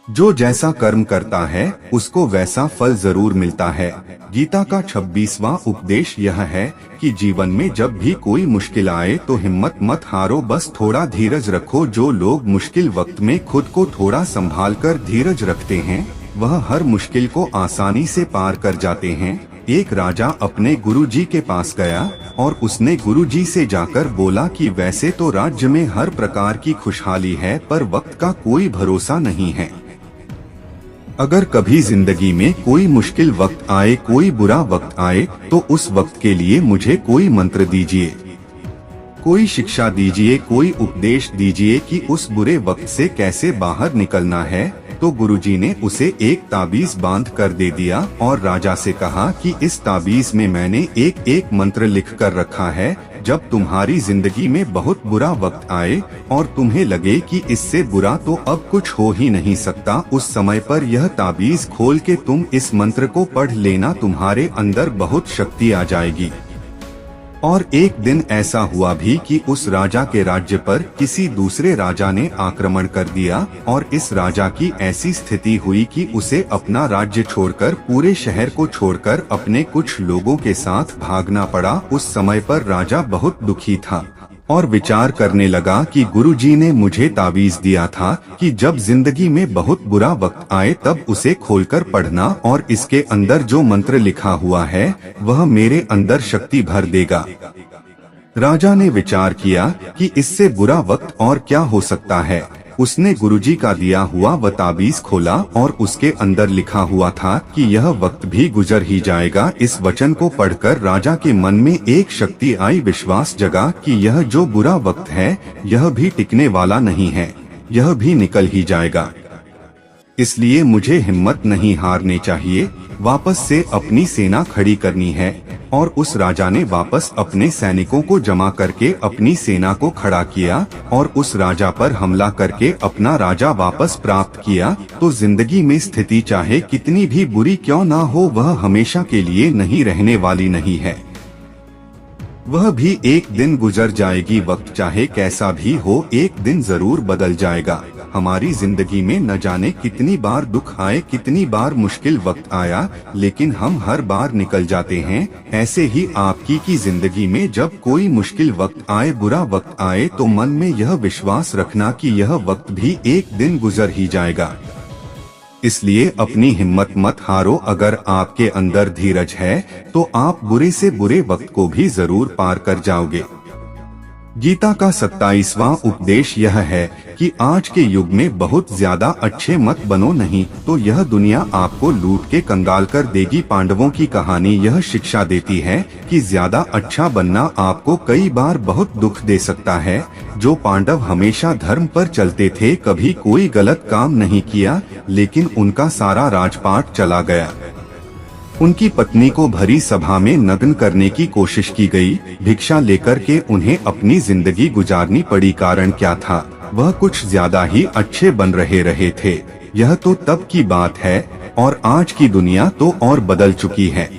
जो जैसा कर्म करता है उसको वैसा फल जरूर मिलता है। गीता का 26वां उपदेश यह है कि जीवन में जब भी कोई मुश्किल आए तो हिम्मत मत हारो, बस थोड़ा धीरज रखो। जो लोग मुश्किल वक्त में खुद को थोड़ा संभाल कर धीरज रखते हैं वह हर मुश्किल को आसानी से पार कर जाते हैं। एक राजा अपने गुरुजी के पास गया और उसने गुरुजी से जाकर बोला कि वैसे तो राज्य में हर प्रकार की खुशहाली है, पर वक्त का कोई भरोसा नहीं है। अगर कभी जिंदगी में कोई मुश्किल वक्त आए, कोई बुरा वक्त आए, तो उस वक्त के लिए मुझे कोई मंत्र दीजिए, कोई शिक्षा दीजिए, कोई उपदेश दीजिए कि उस बुरे वक्त से कैसे बाहर निकलना है। तो गुरुजी ने उसे एक ताबीज बांध कर दे दिया और राजा से कहा कि इस ताबीज में मैंने एक एक मंत्र लिख कर रखा है। जब तुम्हारी जिंदगी में बहुत बुरा वक्त आए और तुम्हें लगे कि इससे बुरा तो अब कुछ हो ही नहीं सकता, उस समय पर यह ताबीज खोल के तुम इस मंत्र को पढ़ लेना, तुम्हारे अंदर बहुत शक्ति आ जाएगी। और एक दिन ऐसा हुआ भी कि उस राजा के राज्य पर किसी दूसरे राजा ने आक्रमण कर दिया और इस राजा की ऐसी स्थिति हुई कि उसे अपना राज्य छोड़कर, पूरे शहर को छोड़कर अपने कुछ लोगों के साथ भागना पड़ा। उस समय पर राजा बहुत दुखी था और विचार करने लगा कि गुरुजी ने मुझे ताबीज दिया था कि जब जिंदगी में बहुत बुरा वक्त आए तब उसे खोलकर पढ़ना और इसके अंदर जो मंत्र लिखा हुआ है वह मेरे अंदर शक्ति भर देगा। राजा ने विचार किया कि इससे बुरा वक्त और क्या हो सकता है। उसने गुरुजी का दिया हुआ वह ताबीज खोला और उसके अंदर लिखा हुआ था कि यह वक्त भी गुजर ही जाएगा। इस वचन को पढ़कर राजा के मन में एक शक्ति आई, विश्वास जगा कि यह जो बुरा वक्त है यह भी टिकने वाला नहीं है, यह भी निकल ही जाएगा। इसलिए मुझे हिम्मत नहीं हारनी चाहिए, वापस से अपनी सेना खड़ी करनी है। और उस राजा ने वापस अपने सैनिकों को जमा करके अपनी सेना को खड़ा किया और उस राजा पर हमला करके अपना राजा वापस प्राप्त किया। तो जिंदगी में स्थिति चाहे कितनी भी बुरी क्यों ना हो, वह हमेशा के लिए नहीं रहने वाली नहीं है, वह भी एक दिन गुजर जाएगी। वक्त चाहे कैसा भी हो, एक दिन जरूर बदल जाएगा। हमारी जिंदगी में न जाने कितनी बार दुख आए, कितनी बार मुश्किल वक्त आया, लेकिन हम हर बार निकल जाते हैं। ऐसे ही आपकी की जिंदगी में जब कोई मुश्किल वक्त आए, बुरा वक्त आए, तो मन में यह विश्वास रखना कि यह वक्त भी एक दिन गुजर ही जाएगा। इसलिए अपनी हिम्मत मत हारो। अगर आपके अंदर धीरज है तो आप बुरे से बुरे वक्त को भी जरूर पार कर जाओगे। गीता का 27वां उपदेश यह है कि आज के युग में बहुत ज्यादा अच्छे मत बनो, नहीं तो यह दुनिया आपको लूट के कंगाल कर देगी। पांडवों की कहानी यह शिक्षा देती है कि ज्यादा अच्छा बनना आपको कई बार बहुत दुख दे सकता है। जो पांडव हमेशा धर्म पर चलते थे, कभी कोई गलत काम नहीं किया, लेकिन उनका सारा राजपाट चला गया। उनकी पत्नी को भरी सभा में नग्न करने की कोशिश की गई। भिक्षा लेकर के उन्हें अपनी जिंदगी गुजारनी पड़ी। कारण क्या था? वह कुछ ज्यादा ही अच्छे बन रहे थे। यह तो तब की बात है और आज की दुनिया तो और बदल चुकी है।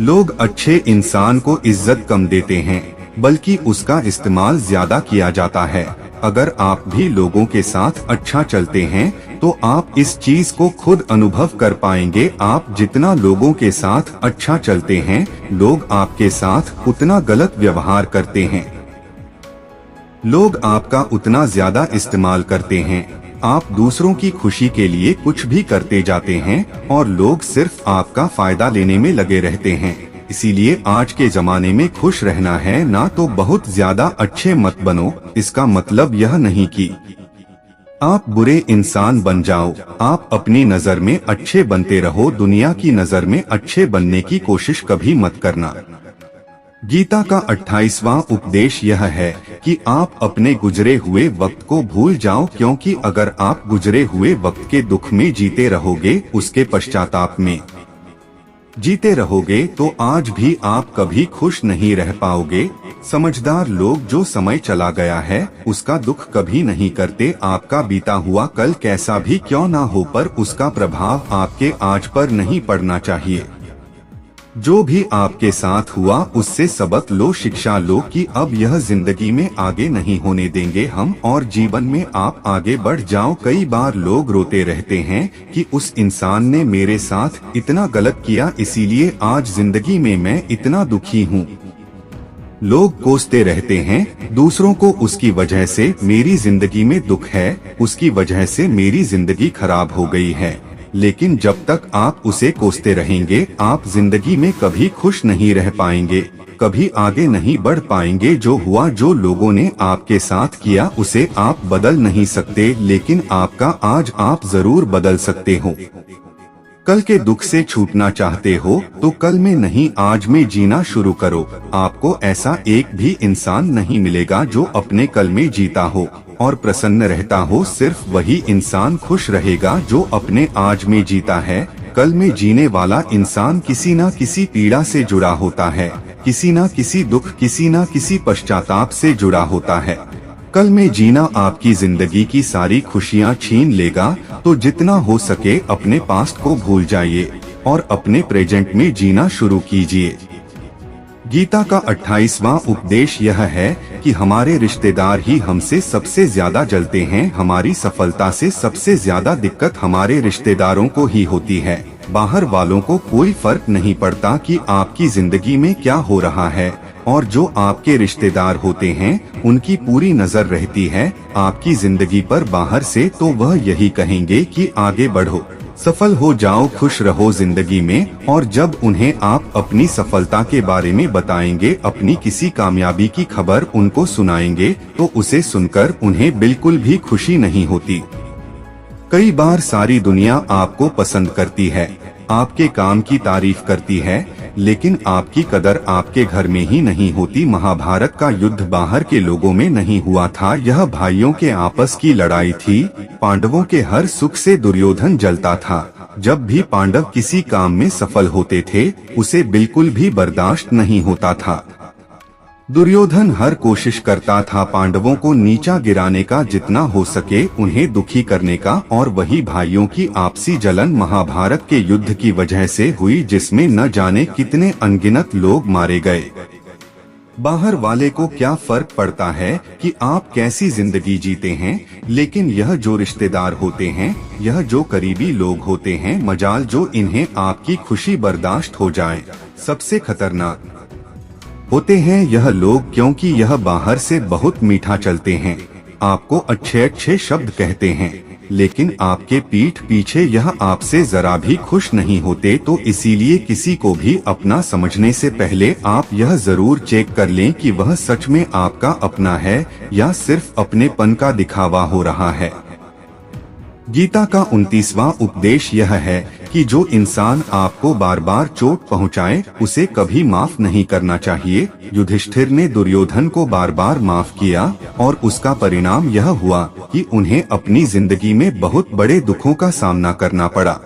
लोग अच्छे इंसान को इज्जत कम देते हैं, बल्कि उसका इस्तेमाल ज्यादा किया जाता है। अगर आप भी लोगों के साथ अच्छा चलते हैं तो आप इस चीज को खुद अनुभव कर पाएंगे। आप जितना लोगों के साथ अच्छा चलते हैं, लोग आपके साथ उतना गलत व्यवहार करते हैं। लोग आपका उतना ज्यादा इस्तेमाल करते हैं। आप दूसरों की खुशी के लिए कुछ भी करते जाते हैं और लोग सिर्फ आपका फायदा लेने में लगे रहते हैं। इसीलिए आज के जमाने में खुश रहना है ना, तो बहुत ज्यादा अच्छे मत बनो। इसका मतलब यह नहीं कि आप बुरे इंसान बन जाओ। आप अपनी नजर में अच्छे बनते रहो। दुनिया की नजर में अच्छे बनने की कोशिश कभी मत करना। गीता का 28वां उपदेश यह है कि आप अपने गुजरे हुए वक्त को भूल जाओ, क्योंकि अगर आप गुजरे हुए वक्त के दुख में जीते रहोगे, उसके पश्चाताप में जीते रहोगे, तो आज भी आप कभी खुश नहीं रह पाओगे। समझदार लोग जो समय चला गया है उसका दुख कभी नहीं करते। आपका बीता हुआ कल कैसा भी क्यों ना हो, पर उसका प्रभाव आपके आज पर नहीं पड़ना चाहिए। जो भी आपके साथ हुआ उससे सबक लो, शिक्षा लो कि अब यह जिंदगी में आगे नहीं होने देंगे हम, और जीवन में आप आगे बढ़ जाओ। कई बार लोग रोते रहते हैं कि उस इंसान ने मेरे साथ इतना गलत किया, इसीलिए आज जिंदगी में मैं इतना दुखी हूँ। लोग कोसते रहते हैं दूसरों को, उसकी वजह से मेरी जिंदगी में दुख है, उसकी वजह से मेरी जिंदगी खराब हो गई है। लेकिन जब तक आप उसे कोसते रहेंगे आप जिंदगी में कभी खुश नहीं रह पाएंगे, कभी आगे नहीं बढ़ पाएंगे। जो हुआ, जो लोगों ने आपके साथ किया, उसे आप बदल नहीं सकते, लेकिन आपका आज आप जरूर बदल सकते हो। कल के दुख से छूटना चाहते हो तो कल में नहीं आज में जीना शुरू करो। आपको ऐसा एक भी इंसान नहीं मिलेगा जो अपने कल में जीता हो और प्रसन्न रहता हो। सिर्फ वही इंसान खुश रहेगा जो अपने आज में जीता है। कल में जीने वाला इंसान किसी न किसी पीड़ा से जुड़ा होता है, किसी न किसी दुख, किसी न किसी पश्चाताप से जुड़ा होता है। कल में जीना आपकी जिंदगी की सारी खुशियां छीन लेगा, तो जितना हो सके अपने पास्ट को भूल जाइए और अपने प्रेजेंट में जीना शुरू कीजिए। गीता का 28वां उपदेश यह है कि हमारे रिश्तेदार ही हमसे सबसे ज्यादा जलते हैं। हमारी सफलता से सबसे ज्यादा दिक्कत हमारे रिश्तेदारों को ही होती है। बाहर वालों को कोई फर्क नहीं पड़ता कि आपकी जिंदगी में क्या हो रहा है, और जो आपके रिश्तेदार होते हैं उनकी पूरी नजर रहती है आपकी जिंदगी पर बाहर से। तो वह यही कहेंगे कि आगे बढ़ो, सफल हो जाओ, खुश रहो जिंदगी में। और जब उन्हें आप अपनी सफलता के बारे में बताएंगे, अपनी किसी कामयाबी की खबर उनको सुनाएंगे, तो उसे सुनकर उन्हें बिल्कुल भी खुशी नहीं होती। कई बार सारी दुनिया आपको पसंद करती है, आपके काम की तारीफ करती है, लेकिन आपकी कदर आपके घर में ही नहीं होती। महाभारत का युद्ध बाहर के लोगों में नहीं हुआ था, यह भाइयों के आपस की लड़ाई थी। पांडवों के हर सुख से दुर्योधन जलता था। जब भी पांडव किसी काम में सफल होते थे उसे बिल्कुल भी बर्दाश्त नहीं होता था। दुर्योधन हर कोशिश करता था पांडवों को नीचा गिराने का, जितना हो सके उन्हें दुखी करने का। और वही भाइयों की आपसी जलन महाभारत के युद्ध की वजह से हुई, जिसमें न जाने कितने अनगिनत लोग मारे गए। बाहर वाले को क्या फर्क पड़ता है कि आप कैसी जिंदगी जीते हैं, लेकिन यह जो रिश्तेदार होते हैं, यह जो करीबी लोग होते हैं, मजाल जो इन्हें आपकी खुशी बर्दाश्त हो जाए, सबसे खतरनाक होते हैं यह लोग, क्योंकि यह बाहर से बहुत मीठा चलते हैं, आपको अच्छे अच्छे शब्द कहते हैं, लेकिन आपके पीठ पीछे यह आपसे जरा भी खुश नहीं होते। तो इसीलिए किसी को भी अपना समझने से पहले आप यह जरूर चेक कर लें कि वह सच में आपका अपना है या सिर्फ अपनेपन का दिखावा हो रहा है। गीता का 29वां उपदेश यह है कि जो इंसान आपको बार बार चोट पहुंचाए उसे कभी माफ नहीं करना चाहिए। युधिष्ठिर ने दुर्योधन को बार बार माफ किया और उसका परिणाम यह हुआ कि उन्हें अपनी जिंदगी में बहुत बड़े दुखों का सामना करना पड़ा।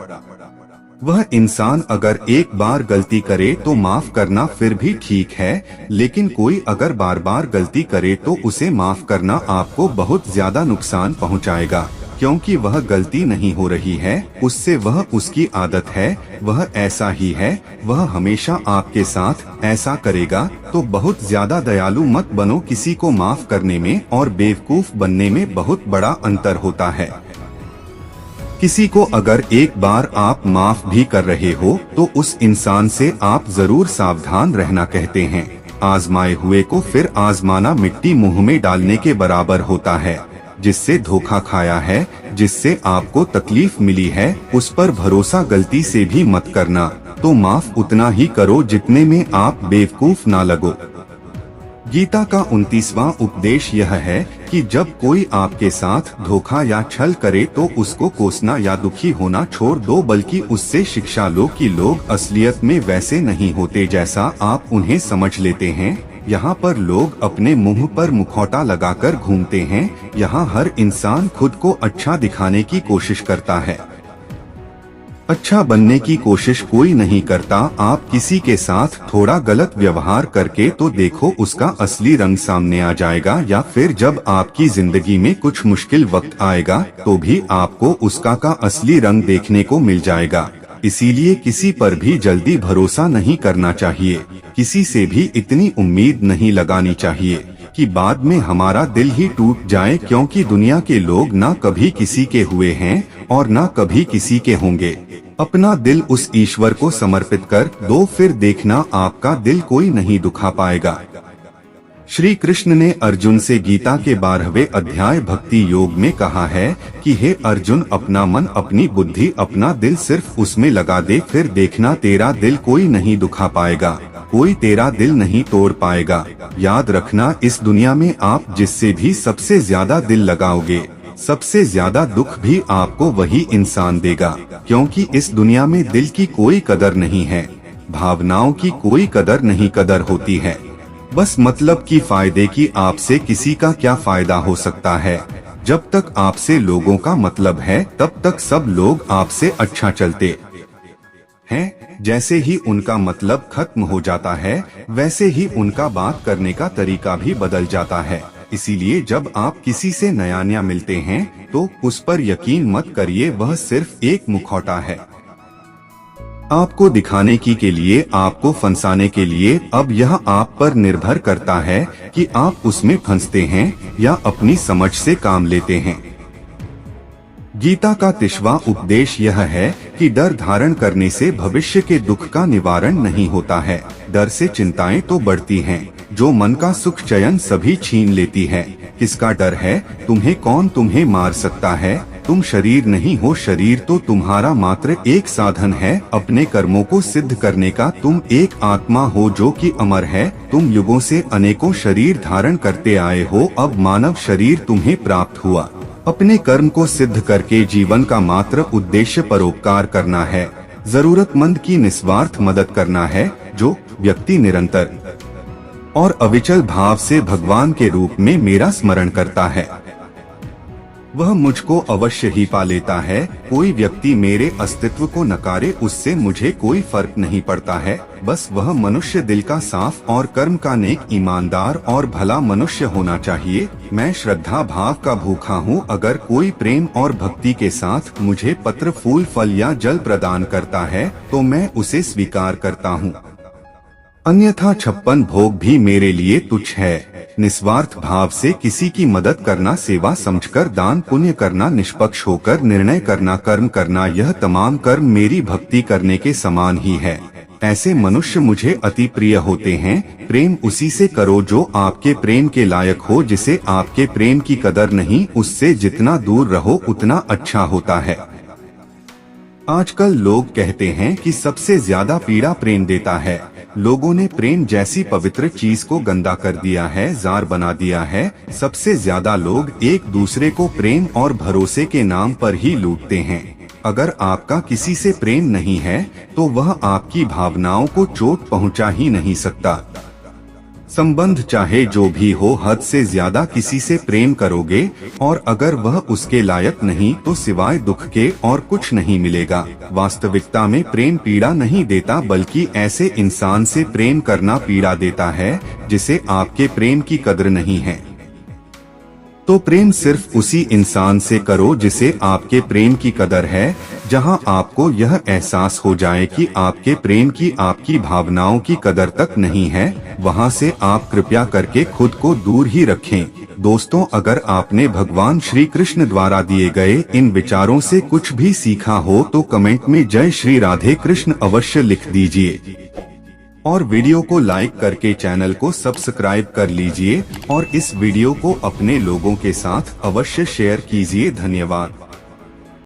वह इंसान अगर एक बार गलती करे तो माफ करना फिर भी ठीक है, लेकिन कोई अगर बार बार गलती करे तो उसे माफ करना आपको बहुत ज्यादा नुकसान पहुंचाएगा, क्योंकि वह गलती नहीं हो रही है, उससे वह उसकी आदत है, वह ऐसा ही है, वह हमेशा आपके साथ ऐसा करेगा। तो बहुत ज्यादा दयालु मत बनो। किसी को माफ करने में और बेवकूफ बनने में बहुत बड़ा अंतर होता है। किसी को अगर एक बार आप माफ भी कर रहे हो तो उस इंसान से आप जरूर सावधान रहना कहते हैं। आजमाए हुए को फिर आजमाना मिट्टी मुंह में डालने के बराबर होता है। जिससे धोखा खाया है, जिससे आपको तकलीफ मिली है, उस पर भरोसा गलती से भी मत करना। तो माफ उतना ही करो जितने में आप बेवकूफ ना लगो। गीता का 29वां उपदेश यह है कि जब कोई आपके साथ धोखा या छल करे तो उसको कोसना या दुखी होना छोड़ दो, बल्कि उससे शिक्षा लो कि लोग असलियत में वैसे नहीं होते जैसा आप उन्हें समझ लेते हैं। यहाँ पर लोग अपने मुंह पर मुखौटा लगाकर घूमते हैं। यहाँ हर इंसान खुद को अच्छा दिखाने की कोशिश करता है, अच्छा बनने की कोशिश कोई नहीं करता। आप किसी के साथ थोड़ा गलत व्यवहार करके तो देखो, उसका असली रंग सामने आ जाएगा। या फिर जब आपकी जिंदगी में कुछ मुश्किल वक्त आएगा तो भी आपको उसका असली रंग देखने को मिल जाएगा। इसीलिए किसी पर भी जल्दी भरोसा नहीं करना चाहिए, किसी से भी इतनी उम्मीद नहीं लगानी चाहिए कि बाद में हमारा दिल ही टूट जाए, क्योंकि दुनिया के लोग ना कभी किसी के हुए हैं और ना कभी किसी के होंगे। अपना दिल उस ईश्वर को समर्पित कर दो, फिर देखना आपका दिल कोई नहीं दुखा पाएगा। श्री कृष्ण ने अर्जुन से गीता के 12वें अध्याय भक्ति योग में कहा है कि हे अर्जुन, अपना मन, अपनी बुद्धि, अपना दिल सिर्फ उसमें लगा दे, फिर देखना तेरा दिल कोई नहीं दुखा पाएगा, कोई तेरा दिल नहीं तोड़ पाएगा। याद रखना, इस दुनिया में आप जिससे भी सबसे ज्यादा दिल लगाओगे, सबसे ज्यादा दुख भी आपको वही इंसान देगा, क्योंकि इस दुनिया में दिल की कोई कदर नहीं है, भावनाओं की कोई कदर नहीं, कदर होती है बस मतलब की फायदे की। आपसे किसी का क्या फायदा हो सकता है? जब तक आपसे लोगों का मतलब है तब तक सब लोग आपसे अच्छा चलते हैं। जैसे ही उनका मतलब खत्म हो जाता है वैसे ही उनका बात करने का तरीका भी बदल जाता है। इसीलिए जब आप किसी से नया मिलते हैं तो उस पर यकीन मत करिए, वह सिर्फ एक मुखौटा है, आपको दिखाने की के लिए, आपको फंसाने के लिए। अब यह आप पर निर्भर करता है कि आप उसमें फंसते हैं या अपनी समझ से काम लेते हैं। गीता का 30वां उपदेश यह है कि डर धारण करने से भविष्य के दुख का निवारण नहीं होता है। डर से चिंताएं तो बढ़ती हैं, जो मन का सुख चयन सभी छीन लेती है। किसका डर है? तुम्हें कौन तुम्हें मार सकता है? तुम शरीर नहीं हो, शरीर तो तुम्हारा मात्र एक साधन है अपने कर्मों को सिद्ध करने का। तुम एक आत्मा हो जो कि अमर है। तुम युगों से अनेकों शरीर धारण करते आए हो, अब मानव शरीर तुम्हें प्राप्त हुआ। अपने कर्म को सिद्ध करके जीवन का मात्र उद्देश्य परोपकार करना है, जरूरतमंद की निस्वार्थ मदद करना है। जो व्यक्ति निरंतर और अविचल भाव से भगवान के रूप में मेरा स्मरण करता है वह मुझको अवश्य ही पा लेता है। कोई व्यक्ति मेरे अस्तित्व को नकारे, उससे मुझे कोई फर्क नहीं पड़ता है। बस वह मनुष्य दिल का साफ और कर्म का नेक, ईमानदार और भला मनुष्य होना चाहिए। मैं श्रद्धा भाव का भूखा हूँ। अगर कोई प्रेम और भक्ति के साथ मुझे पत्र, फूल, फल या जल प्रदान करता है तो मैं उसे स्वीकार करता हूँ, अन्यथा 56 भोग भी मेरे लिए तुच्छ है। निस्वार्थ भाव से किसी की मदद करना, सेवा समझकर दान पुण्य करना, निष्पक्ष होकर निर्णय करना, कर्म करना, यह तमाम कर्म मेरी भक्ति करने के समान ही है। ऐसे मनुष्य मुझे अति प्रिय होते हैं। प्रेम उसी से करो जो आपके प्रेम के लायक हो। जिसे आपके प्रेम की कदर नहीं, उससे जितना दूर रहो उतना अच्छा होता है। आजकल लोग कहते हैं कि सबसे ज्यादा पीड़ा प्रेम देता है। लोगों ने प्रेम जैसी पवित्र चीज को गंदा कर दिया है, जार बना दिया है। सबसे ज्यादा लोग एक दूसरे को प्रेम और भरोसे के नाम पर ही लूटते हैं। अगर आपका किसी से प्रेम नहीं है तो वह आपकी भावनाओं को चोट पहुंचा ही नहीं सकता। संबंध चाहे जो भी हो, हद से ज्यादा किसी से प्रेम करोगे और अगर वह उसके लायक नहीं तो सिवाय दुख के और कुछ नहीं मिलेगा। वास्तविकता में प्रेम पीड़ा नहीं देता, बल्कि ऐसे इंसान से प्रेम करना पीड़ा देता है जिसे आपके प्रेम की कद्र नहीं है। तो प्रेम सिर्फ उसी इंसान से करो जिसे आपके प्रेम की कदर है। जहां आपको यह एहसास हो जाए कि आपके प्रेम की, आपकी भावनाओं की कदर तक नहीं है, वहां से आप कृपया करके खुद को दूर ही रखें। दोस्तों, अगर आपने भगवान श्री कृष्ण द्वारा दिए गए इन विचारों से कुछ भी सीखा हो तो कमेंट में जय श्री राधे कृष्ण अवश्य लिख दीजिए और वीडियो को लाइक करके चैनल को सब्सक्राइब कर लीजिए और इस वीडियो को अपने लोगों के साथ अवश्य शेयर कीजिए। धन्यवाद।